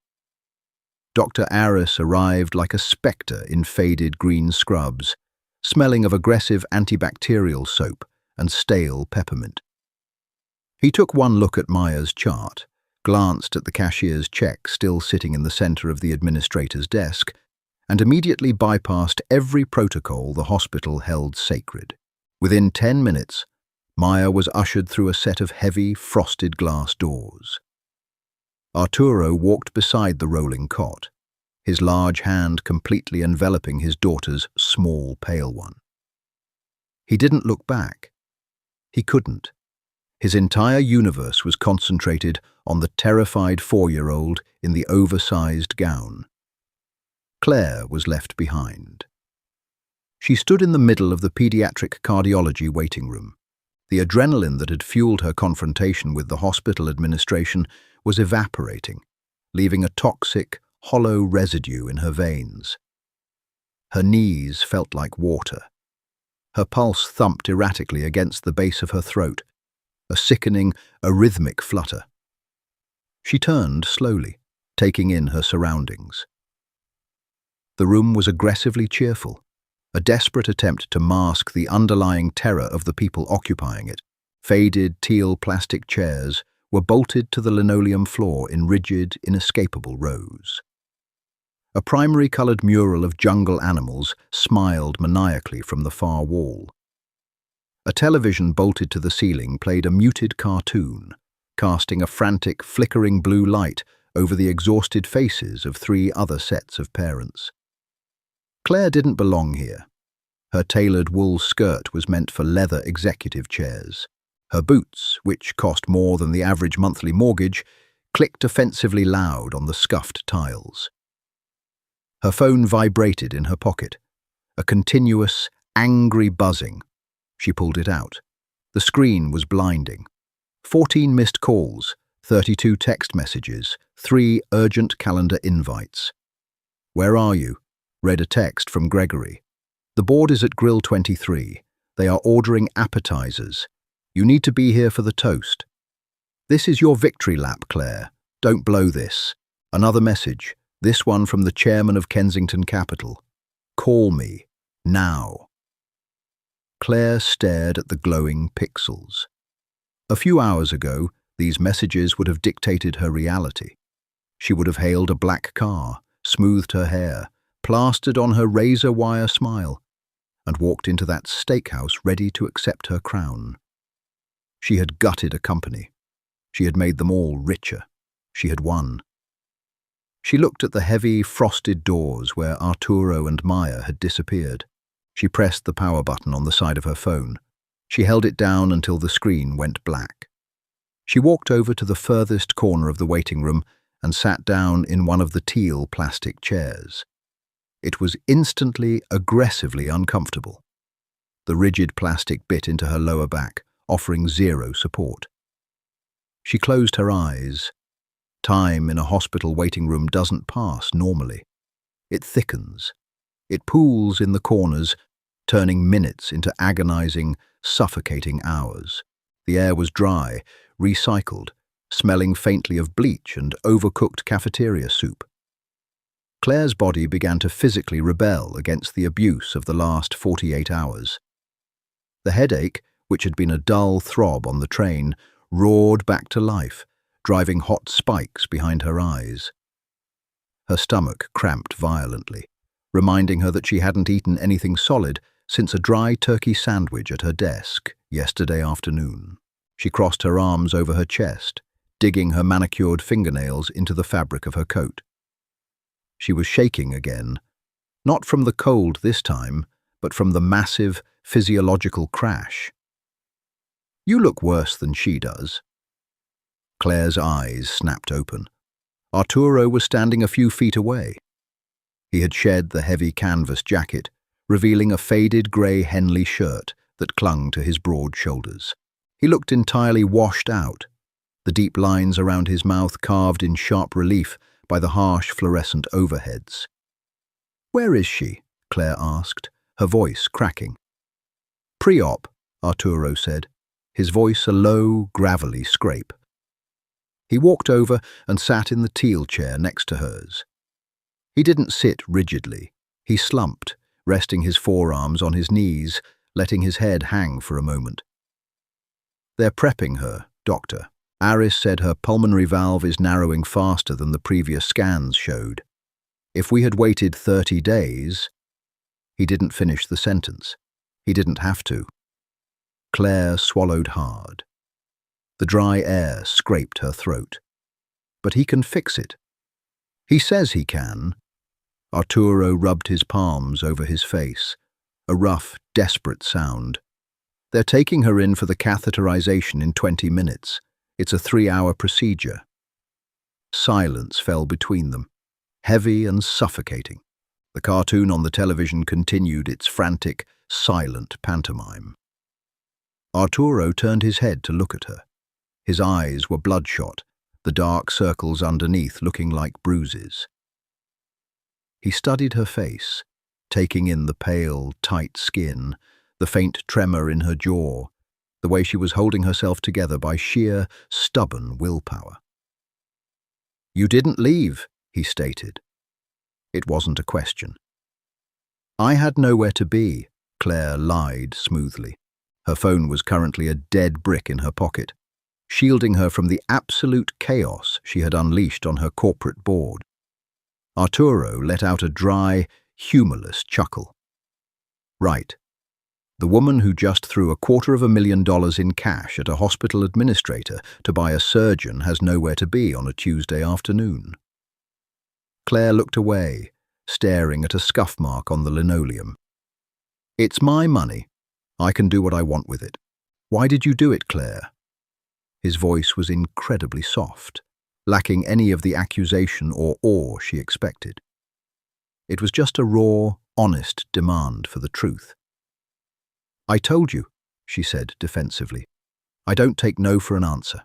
Dr. Aris arrived like a spectre in faded green scrubs, smelling of aggressive antibacterial soap and stale peppermint. He took one look at Maya's chart, glanced at the cashier's check still sitting in the center of the administrator's desk, and immediately bypassed every protocol the hospital held sacred. Within 10 minutes, Maya was ushered through a set of heavy, frosted glass doors. Arturo walked beside the rolling cot, his large hand completely enveloping his daughter's small, pale one. He didn't look back. He couldn't. His entire universe was concentrated on the terrified 4-year-old in the oversized gown. Claire was left behind. She stood in the middle of the pediatric cardiology waiting room. The adrenaline that had fueled her confrontation with the hospital administration was evaporating, leaving a toxic, hollow residue in her veins. Her knees felt like water. Her pulse thumped erratically against the base of her throat, a sickening, arrhythmic flutter. She turned slowly, taking in her surroundings. The room was aggressively cheerful, a desperate attempt to mask the underlying terror of the people occupying it. Faded teal plastic chairs were bolted to the linoleum floor in rigid, inescapable rows. A primary-colored mural of jungle animals smiled maniacally from the far wall. A television bolted to the ceiling played a muted cartoon, casting a frantic, flickering blue light over the exhausted faces of 3 other sets of parents. Claire didn't belong here. Her tailored wool skirt was meant for leather executive chairs. Her boots, which cost more than the average monthly mortgage, clicked offensively loud on the scuffed tiles. Her phone vibrated in her pocket, a continuous, angry buzzing. She pulled it out. The screen was blinding. 14 missed calls, 32 text messages, 3 urgent calendar invites. "Where are you?" read a text from Gregory. "The board is at Grill 23. They are ordering appetizers. You need to be here for the toast." "This is your victory lap, Claire. Don't blow this." Another message, this one from the chairman of Kensington Capital. "Call me. Now." Claire stared at the glowing pixels. A few hours ago, these messages would have dictated her reality. She would have hailed a black car, smoothed her hair, plastered on her razor-wire smile, and walked into that steakhouse ready to accept her crown. She had gutted a company. She had made them all richer. She had won. She looked at the heavy, frosted doors where Arturo and Maya had disappeared. She pressed the power button on the side of her phone. She held it down until the screen went black. She walked over to the furthest corner of the waiting room and sat down in one of the teal plastic chairs. It was instantly, aggressively uncomfortable. The rigid plastic bit into her lower back, offering zero support. She closed her eyes. Time in a hospital waiting room doesn't pass normally. It thickens. It pools in the corners, turning minutes into agonizing, suffocating hours. The air was dry, recycled, smelling faintly of bleach and overcooked cafeteria soup. Claire's body began to physically rebel against the abuse of the last 48 hours. The headache, which had been a dull throb on the train, roared back to life, driving hot spikes behind her eyes. Her stomach cramped violently, reminding her that she hadn't eaten anything solid since a dry turkey sandwich at her desk yesterday afternoon. She crossed her arms over her chest, digging her manicured fingernails into the fabric of her coat. She was shaking again, not from the cold this time, but from the massive physiological crash. "You look worse than she does." Claire's eyes snapped open. Arturo was standing a few feet away. He had shed the heavy canvas jacket, revealing a faded grey Henley shirt that clung to his broad shoulders. He looked entirely washed out, the deep lines around his mouth carved in sharp relief by the harsh fluorescent overheads. "Where is she?" Claire asked, her voice cracking. "Pre-op," Arturo said, his voice a low, gravelly scrape. He walked over and sat in the teal chair next to hers. He didn't sit rigidly. He slumped, resting his forearms on his knees, letting his head hang for a moment. "They're prepping her, doctor. Aris said her pulmonary valve is narrowing faster than the previous scans showed. If we had waited 30 days..." He didn't finish the sentence. He didn't have to. Claire swallowed hard. The dry air scraped her throat. "But he can fix it." "He says he can." Arturo rubbed his palms over his face, a rough, desperate sound. "They're taking her in for the catheterization in 20 minutes. It's a 3-hour procedure." Silence fell between them, heavy and suffocating. The cartoon on the television continued its frantic, silent pantomime. Arturo turned his head to look at her. His eyes were bloodshot, the dark circles underneath looking like bruises. He studied her face, taking in the pale, tight skin, the faint tremor in her jaw, the way she was holding herself together by sheer, stubborn willpower. "You didn't leave," he stated. It wasn't a question. "I had nowhere to be," Claire lied smoothly. Her phone was currently a dead brick in her pocket, shielding her from the absolute chaos she had unleashed on her corporate board. Arturo let out a dry, humorless chuckle. "Right. The woman who just threw $250,000 in cash at a hospital administrator to buy a surgeon has nowhere to be on a Tuesday afternoon." Claire looked away, staring at a scuff mark on the linoleum. "It's my money. I can do what I want with it. Why did you do it, Claire?" His voice was incredibly soft, lacking any of the accusation or awe she expected. It was just a raw, honest demand for the truth. "I told you," she said defensively. "I don't take no for an answer."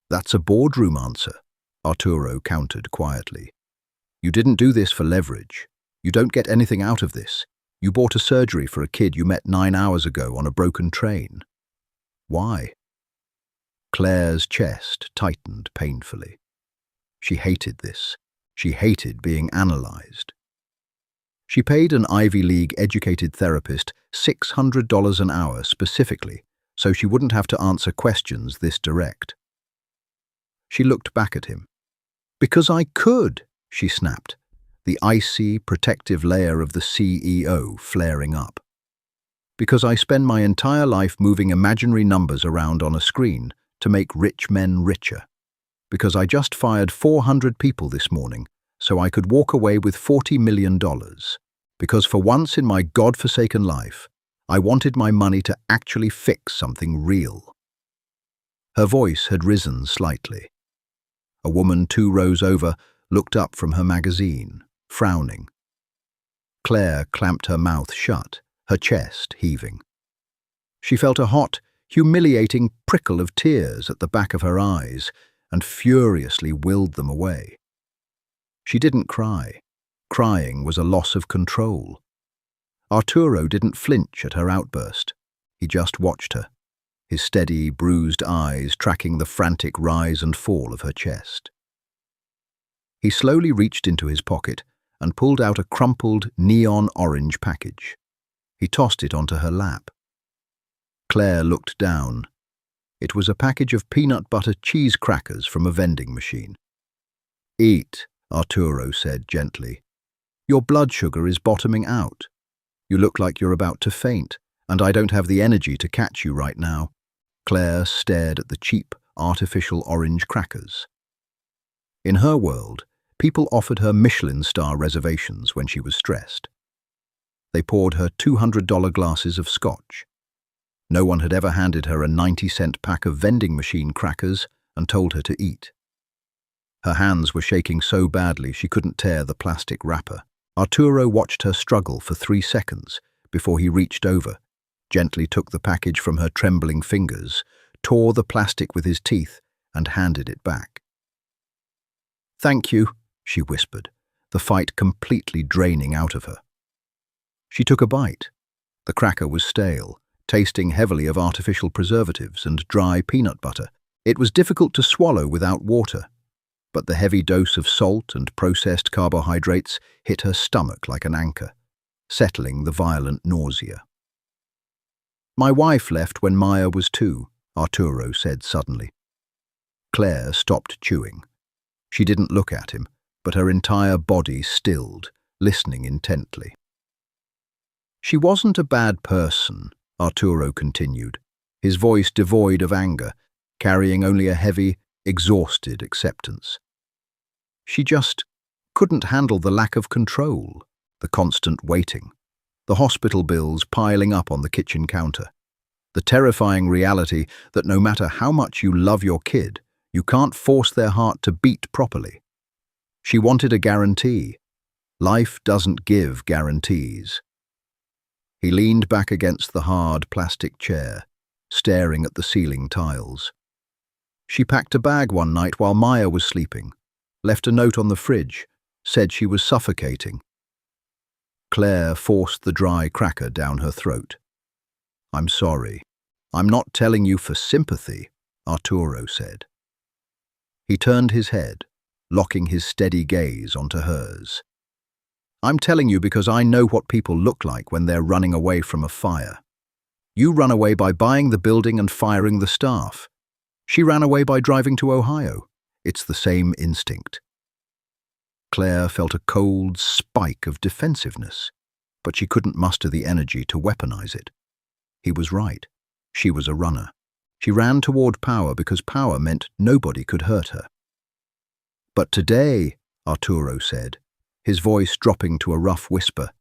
"That's a boardroom answer," Arturo countered quietly. "You didn't do this for leverage. You don't get anything out of this. You bought a surgery for a kid you met 9 hours ago on a broken train. Why?" Claire's chest tightened painfully. She hated this. She hated being analyzed. She paid an Ivy League-educated therapist $600 an hour specifically so she wouldn't have to answer questions this direct. She looked back at him. "Because I could," she snapped, the icy, protective layer of the CEO flaring up. "Because I spend my entire life moving imaginary numbers around on a screen to make rich men richer. Because I just fired 400 people this morning so I could walk away with $40 million. Because for once in my godforsaken life, I wanted my money to actually fix something real." Her voice had risen slightly. A woman 2 rows over looked up from her magazine, frowning. Claire clamped her mouth shut, her chest heaving. She felt a hot, humiliating prickle of tears at the back of her eyes and furiously willed them away. She didn't cry. Crying was a loss of control. Arturo didn't flinch at her outburst. He just watched her, his steady, bruised eyes tracking the frantic rise and fall of her chest. He slowly reached into his pocket and pulled out a crumpled, neon orange package. He tossed it onto her lap. Claire looked down. It was a package of peanut butter cheese crackers from a vending machine. "Eat," Arturo said gently. "Your blood sugar is bottoming out. You look like you're about to faint, and I don't have the energy to catch you right now." Claire stared at the cheap, artificial orange crackers. In her world, people offered her Michelin star reservations when she was stressed. They poured her $200 glasses of scotch. No one had ever handed her a 90-cent pack of vending machine crackers and told her to eat. Her hands were shaking so badly she couldn't tear the plastic wrapper. Arturo watched her struggle for 3 seconds before he reached over, gently took the package from her trembling fingers, tore the plastic with his teeth, and handed it back. "Thank you," she whispered, the fight completely draining out of her. She took a bite. The cracker was stale, tasting heavily of artificial preservatives and dry peanut butter. It was difficult to swallow without water, but the heavy dose of salt and processed carbohydrates hit her stomach like an anchor, settling the violent nausea. "My wife left when Maya was 2, Arturo said suddenly. Claire stopped chewing. She didn't look at him, but her entire body stilled, listening intently. "She wasn't a bad person," Arturo continued, his voice devoid of anger, carrying only a heavy, exhausted acceptance. "She just couldn't handle the lack of control, the constant waiting, the hospital bills piling up on the kitchen counter, the terrifying reality that no matter how much you love your kid, you can't force their heart to beat properly. She wanted a guarantee. Life doesn't give guarantees." He leaned back against the hard plastic chair, staring at the ceiling tiles. "She packed a bag one night while Maya was sleeping, left a note on the fridge, said she was suffocating." Claire forced the dry cracker down her throat. "I'm sorry. I'm not telling you for sympathy," Arturo said. He turned his head, locking his steady gaze onto hers. "I'm telling you because I know what people look like when they're running away from a fire. You run away by buying the building and firing the staff. She ran away by driving to Ohio. It's the same instinct." Claire felt a cold spike of defensiveness, but she couldn't muster the energy to weaponize it. He was right. She was a runner. She ran toward power because power meant nobody could hurt her. "But today," Arturo said, his voice dropping to a rough whisper,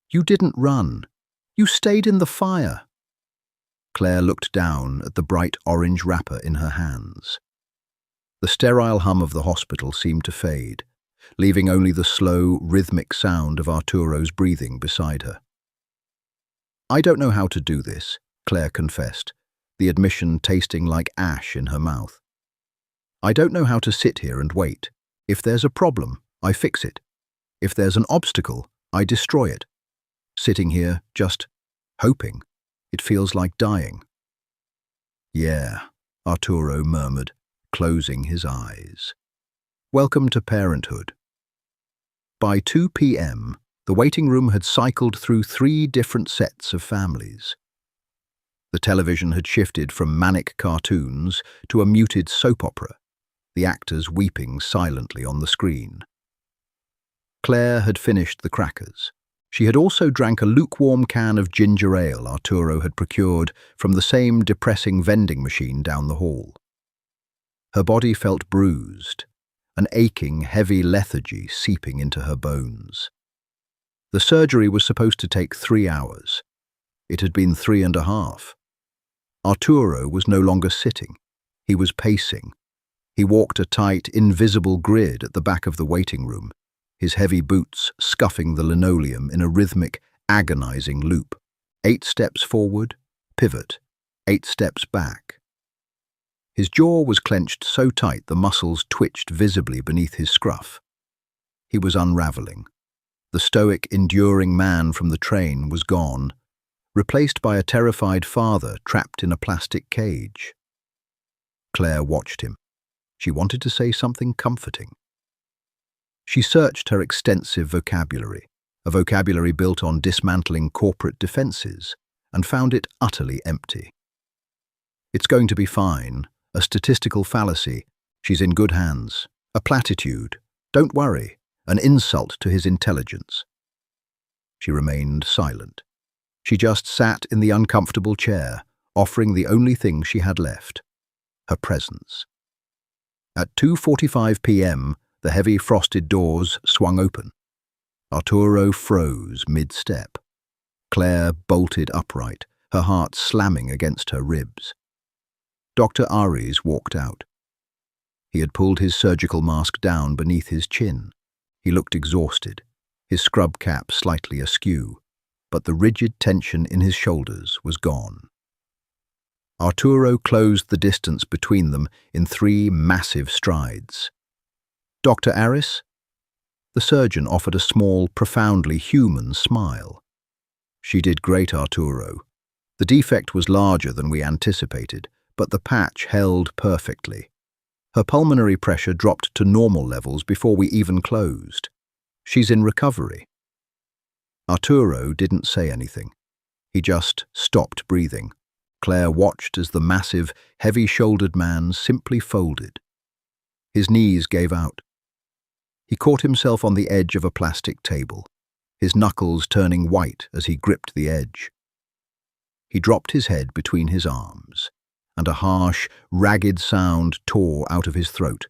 "you didn't run. You stayed in the fire." Claire looked down at the bright orange wrapper in her hands. The sterile hum of the hospital seemed to fade, leaving only the slow, rhythmic sound of Arturo's breathing beside her. "I don't know how to do this," Claire confessed, the admission tasting like ash in her mouth. "I don't know how to sit here and wait. If there's a problem, I fix it. If there's an obstacle, I destroy it. Sitting here, just hoping, it feels like dying." "Yeah," Arturo murmured, closing his eyes. "Welcome to parenthood." By 2 p.m., the waiting room had cycled through 3 different sets of families. The television had shifted from manic cartoons to a muted soap opera, the actors weeping silently on the screen. Claire had finished the crackers. She had also drank a lukewarm can of ginger ale Arturo had procured from the same depressing vending machine down the hall. Her body felt bruised, an aching, heavy lethargy seeping into her bones. The surgery was supposed to take 3 hours. It had been 3.5. Arturo was no longer sitting. He was pacing. He walked a tight, invisible grid at the back of the waiting room, his heavy boots scuffing the linoleum in a rhythmic, agonizing loop. 8 steps forward, pivot, 8 steps back. His jaw was clenched so tight the muscles twitched visibly beneath his scruff. He was unraveling. The stoic, enduring man from the train was gone, replaced by a terrified father trapped in a plastic cage. Claire watched him. She wanted to say something comforting. She searched her extensive vocabulary, a vocabulary built on dismantling corporate defenses, and found it utterly empty. It's going to be fine, a statistical fallacy, she's in good hands, a platitude, don't worry, an insult to his intelligence. She remained silent. She just sat in the uncomfortable chair, offering the only thing she had left, her presence. At 2:45 p.m., the heavy frosted doors swung open. Arturo froze mid-step. Claire bolted upright, her heart slamming against her ribs. Dr. Aries walked out. He had pulled his surgical mask down beneath his chin. He looked exhausted, his scrub cap slightly askew, but the rigid tension in his shoulders was gone. Arturo closed the distance between them in 3 massive strides. Dr. Aris? The surgeon offered a small, profoundly human smile. She did great, Arturo. The defect was larger than we anticipated, but the patch held perfectly. Her pulmonary pressure dropped to normal levels before we even closed. She's in recovery. Arturo didn't say anything. He just stopped breathing. Claire watched as the massive, heavy-shouldered man simply folded. His knees gave out. He caught himself on the edge of a plastic table, his knuckles turning white as he gripped the edge. He dropped his head between his arms, and a harsh, ragged sound tore out of his throat,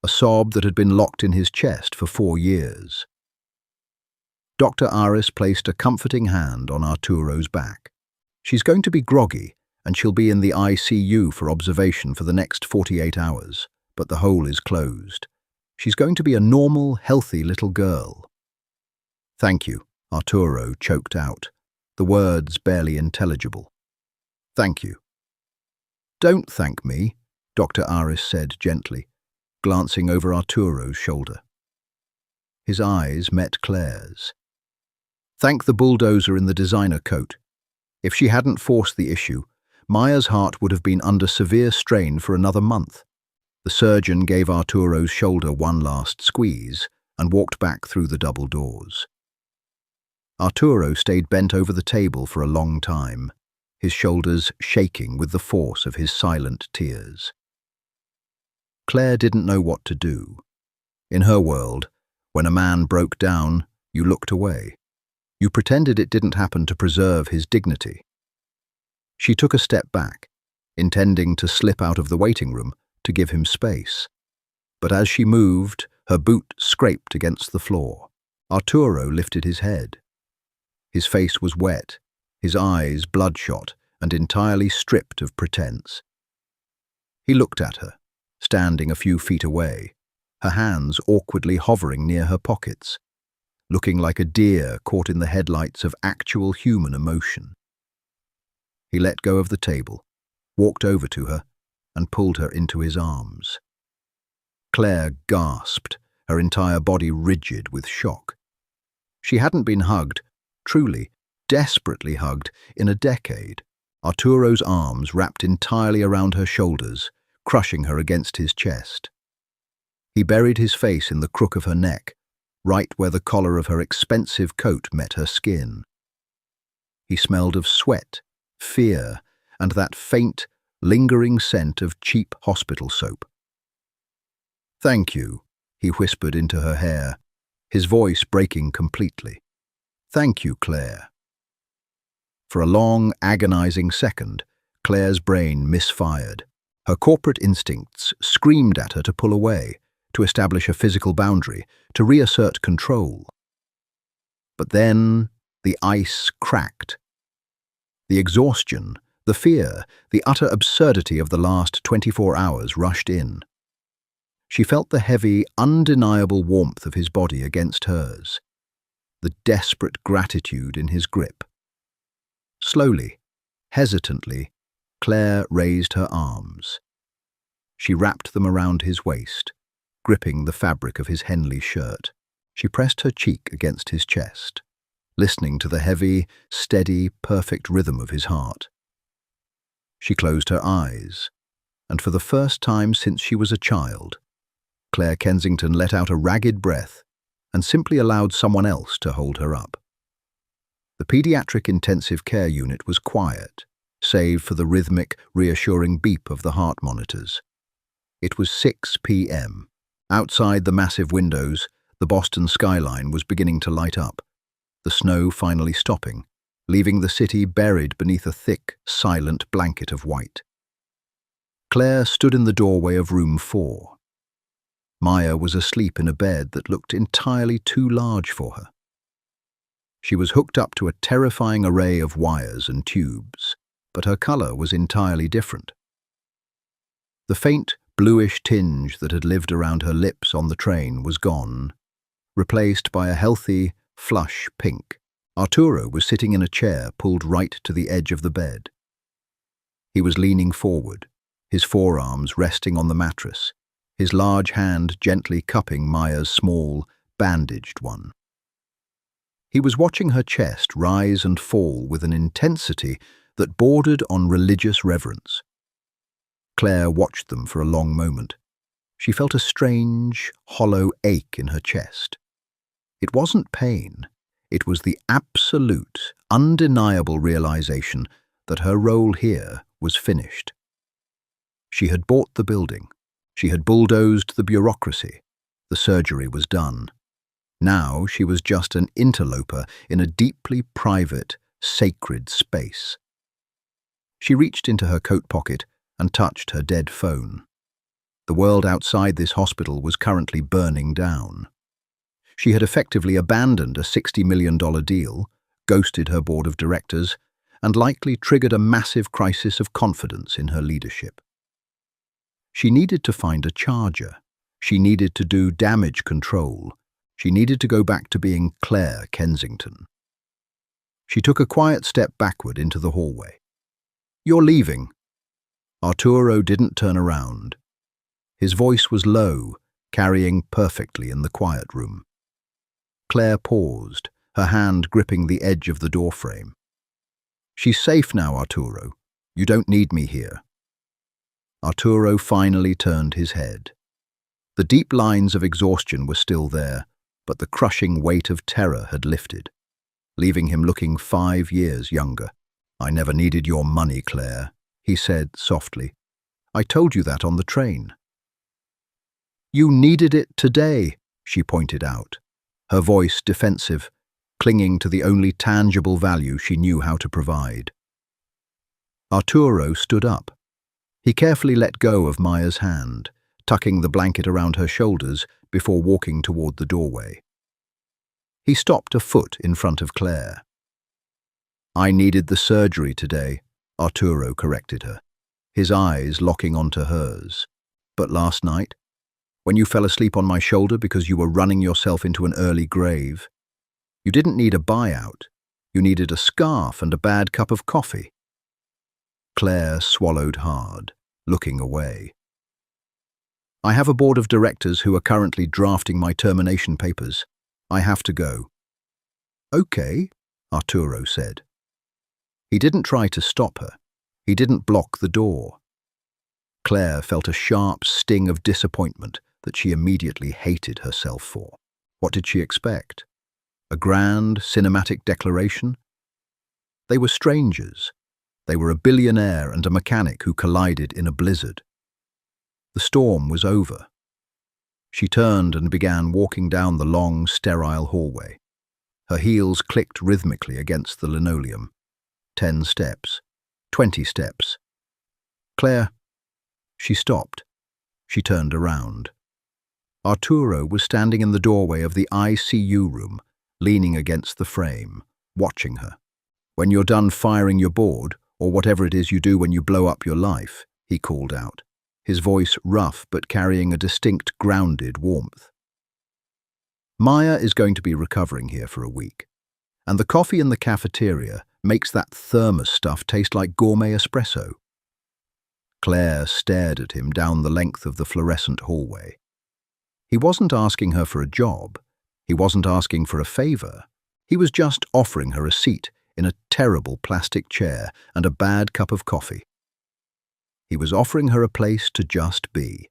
a sob that had been locked in his chest for 4 years. Dr. Aris placed a comforting hand on Arturo's back. She's going to be groggy, and she'll be in the ICU for observation for the next 48 hours, but the hole is closed. She's going to be a normal, healthy little girl. Thank you, Arturo choked out, the words barely intelligible. Thank you. Don't thank me, Dr. Aris said gently, glancing over Arturo's shoulder. His eyes met Claire's. Thank the bulldozer in the designer coat. If she hadn't forced the issue, Maya's heart would have been under severe strain for another month. The surgeon gave Arturo's shoulder one last squeeze and walked back through the double doors. Arturo stayed bent over the table for a long time, his shoulders shaking with the force of his silent tears. Claire didn't know what to do. In her world, when a man broke down, you looked away. You pretended it didn't happen to preserve his dignity. She took a step back, intending to slip out of the waiting room to give him space. But as she moved, her boot scraped against the floor. Arturo lifted his head. His face was wet, his eyes bloodshot and entirely stripped of pretense. He looked at her, standing a few feet away, her hands awkwardly hovering near her pockets, looking like a deer caught in the headlights of actual human emotion. He let go of the table, walked over to her, and pulled her into his arms. Claire gasped, her entire body rigid with shock. She hadn't been hugged, truly, desperately hugged, in a decade. Arturo's arms wrapped entirely around her shoulders, crushing her against his chest. He buried his face in the crook of her neck, right where the collar of her expensive coat met her skin. He smelled of sweat, fear, and that faint, lingering scent of cheap hospital soap. "Thank you," he whispered into her hair, his voice breaking completely. "Thank you, Claire." For a long, agonizing second, Claire's brain misfired. Her corporate instincts screamed at her to pull away, to establish a physical boundary, to reassert control. But then the ice cracked. The exhaustion, the fear, the utter absurdity of the last 24 hours rushed in. She felt the heavy, undeniable warmth of his body against hers, the desperate gratitude in his grip. Slowly, hesitantly, Claire raised her arms. She wrapped them around his waist, gripping the fabric of his Henley shirt. She pressed her cheek against his chest, listening to the heavy, steady, perfect rhythm of his heart. She closed her eyes, and for the first time since she was a child, Claire Kensington let out a ragged breath and simply allowed someone else to hold her up. The pediatric intensive care unit was quiet, save for the rhythmic, reassuring beep of the heart monitors. It was 6 p.m. Outside the massive windows, the Boston skyline was beginning to light up, the snow finally stopping, leaving the city buried beneath a thick, silent blanket of white. Claire stood in the doorway of room 4. Maya was asleep in a bed that looked entirely too large for her. She was hooked up to a terrifying array of wires and tubes, but her color was entirely different. The faint, bluish tinge that had lived around her lips on the train was gone, replaced by a healthy, flush pink. Arturo was sitting in a chair pulled right to the edge of the bed. He was leaning forward, his forearms resting on the mattress, his large hand gently cupping Maya's small, bandaged one. He was watching her chest rise and fall with an intensity that bordered on religious reverence. Claire watched them for a long moment. She felt a strange, hollow ache in her chest. It wasn't pain. It was the absolute, undeniable realization that her role here was finished. She had bought the building. She had bulldozed the bureaucracy. The surgery was done. Now she was just an interloper in a deeply private, sacred space. She reached into her coat pocket and touched her dead phone. The world outside this hospital was currently burning down. She had effectively abandoned a $60 million deal, ghosted her board of directors, and likely triggered a massive crisis of confidence in her leadership. She needed to find a charger. She needed to do damage control. She needed to go back to being Claire Kensington. She took a quiet step backward into the hallway. "You're leaving." Arturo didn't turn around. His voice was low, carrying perfectly in the quiet room. Claire paused, her hand gripping the edge of the doorframe. "She's safe now, Arturo. You don't need me here." Arturo finally turned his head. The deep lines of exhaustion were still there, but the crushing weight of terror had lifted, leaving him looking 5 years younger. "I never needed your money, Claire," he said softly. "I told you that on the train." "You needed it today," she pointed out, her voice defensive, clinging to the only tangible value she knew how to provide. Arturo stood up. He carefully let go of Maya's hand, tucking the blanket around her shoulders before walking toward the doorway. He stopped a foot in front of Claire. "I needed the surgery today," Arturo corrected her, his eyes locking onto hers. "But last night, when you fell asleep on my shoulder because you were running yourself into an early grave, you didn't need a buyout. You needed a scarf and a bad cup of coffee." Claire swallowed hard, looking away. "I have a board of directors who are currently drafting my termination papers. I have to go." "Okay," Arturo said. He didn't try to stop her. He didn't block the door. Claire felt a sharp sting of disappointment that she immediately hated herself for. What did she expect? A grand, cinematic declaration? They were strangers. They were a billionaire and a mechanic who collided in a blizzard. The storm was over. She turned and began walking down the long, sterile hallway. Her heels clicked rhythmically against the linoleum. 10 steps. 20 steps. Claire. She stopped. She turned around. Arturo was standing in the doorway of the ICU room, leaning against the frame, watching her. "When you're done firing your board, or whatever it is you do when you blow up your life," he called out, his voice rough but carrying a distinct grounded warmth. "Maya is going to be recovering here for a week, and the coffee in the cafeteria makes that thermos stuff taste like gourmet espresso." Claire stared at him down the length of the fluorescent hallway. He wasn't asking her for a job. He wasn't asking for a favor. He was just offering her a seat in a terrible plastic chair and a bad cup of coffee. He was offering her a place to just be.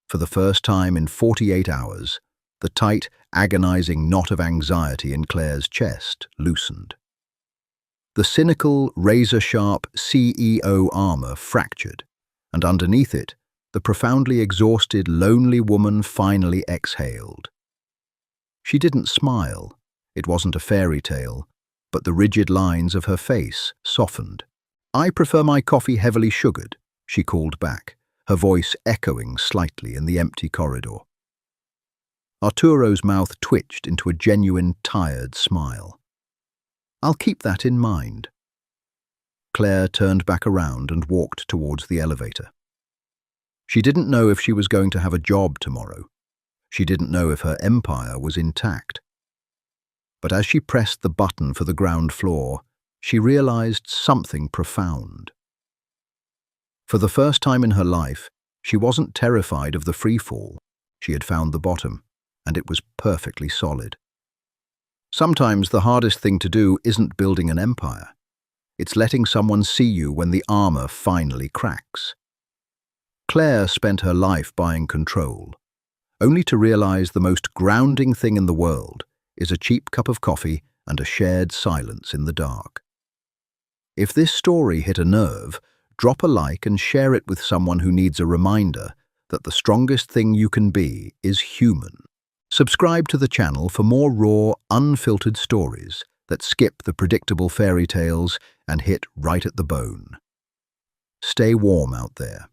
For the first time in 48 hours, the tight, agonizing knot of anxiety in Claire's chest loosened. The cynical, razor-sharp CEO armor fractured, and underneath it, the profoundly exhausted, lonely woman finally exhaled. She didn't smile. It wasn't a fairy tale, but the rigid lines of her face softened. "I prefer my coffee heavily sugared," she called back, her voice echoing slightly in the empty corridor. Arturo's mouth twitched into a genuine, tired smile. "I'll keep that in mind." Claire turned back around and walked towards the elevator. She didn't know if she was going to have a job tomorrow. She didn't know if her empire was intact. But as she pressed the button for the ground floor, she realized something profound. For the first time in her life, she wasn't terrified of the freefall. She had found the bottom, and it was perfectly solid. Sometimes the hardest thing to do isn't building an empire. It's letting someone see you when the armor finally cracks. Claire spent her life buying control, only to realize the most grounding thing in the world is a cheap cup of coffee and a shared silence in the dark. If this story hit a nerve, drop a like and share it with someone who needs a reminder that the strongest thing you can be is human. Subscribe to the channel for more raw, unfiltered stories that skip the predictable fairy tales and hit right at the bone. Stay warm out there.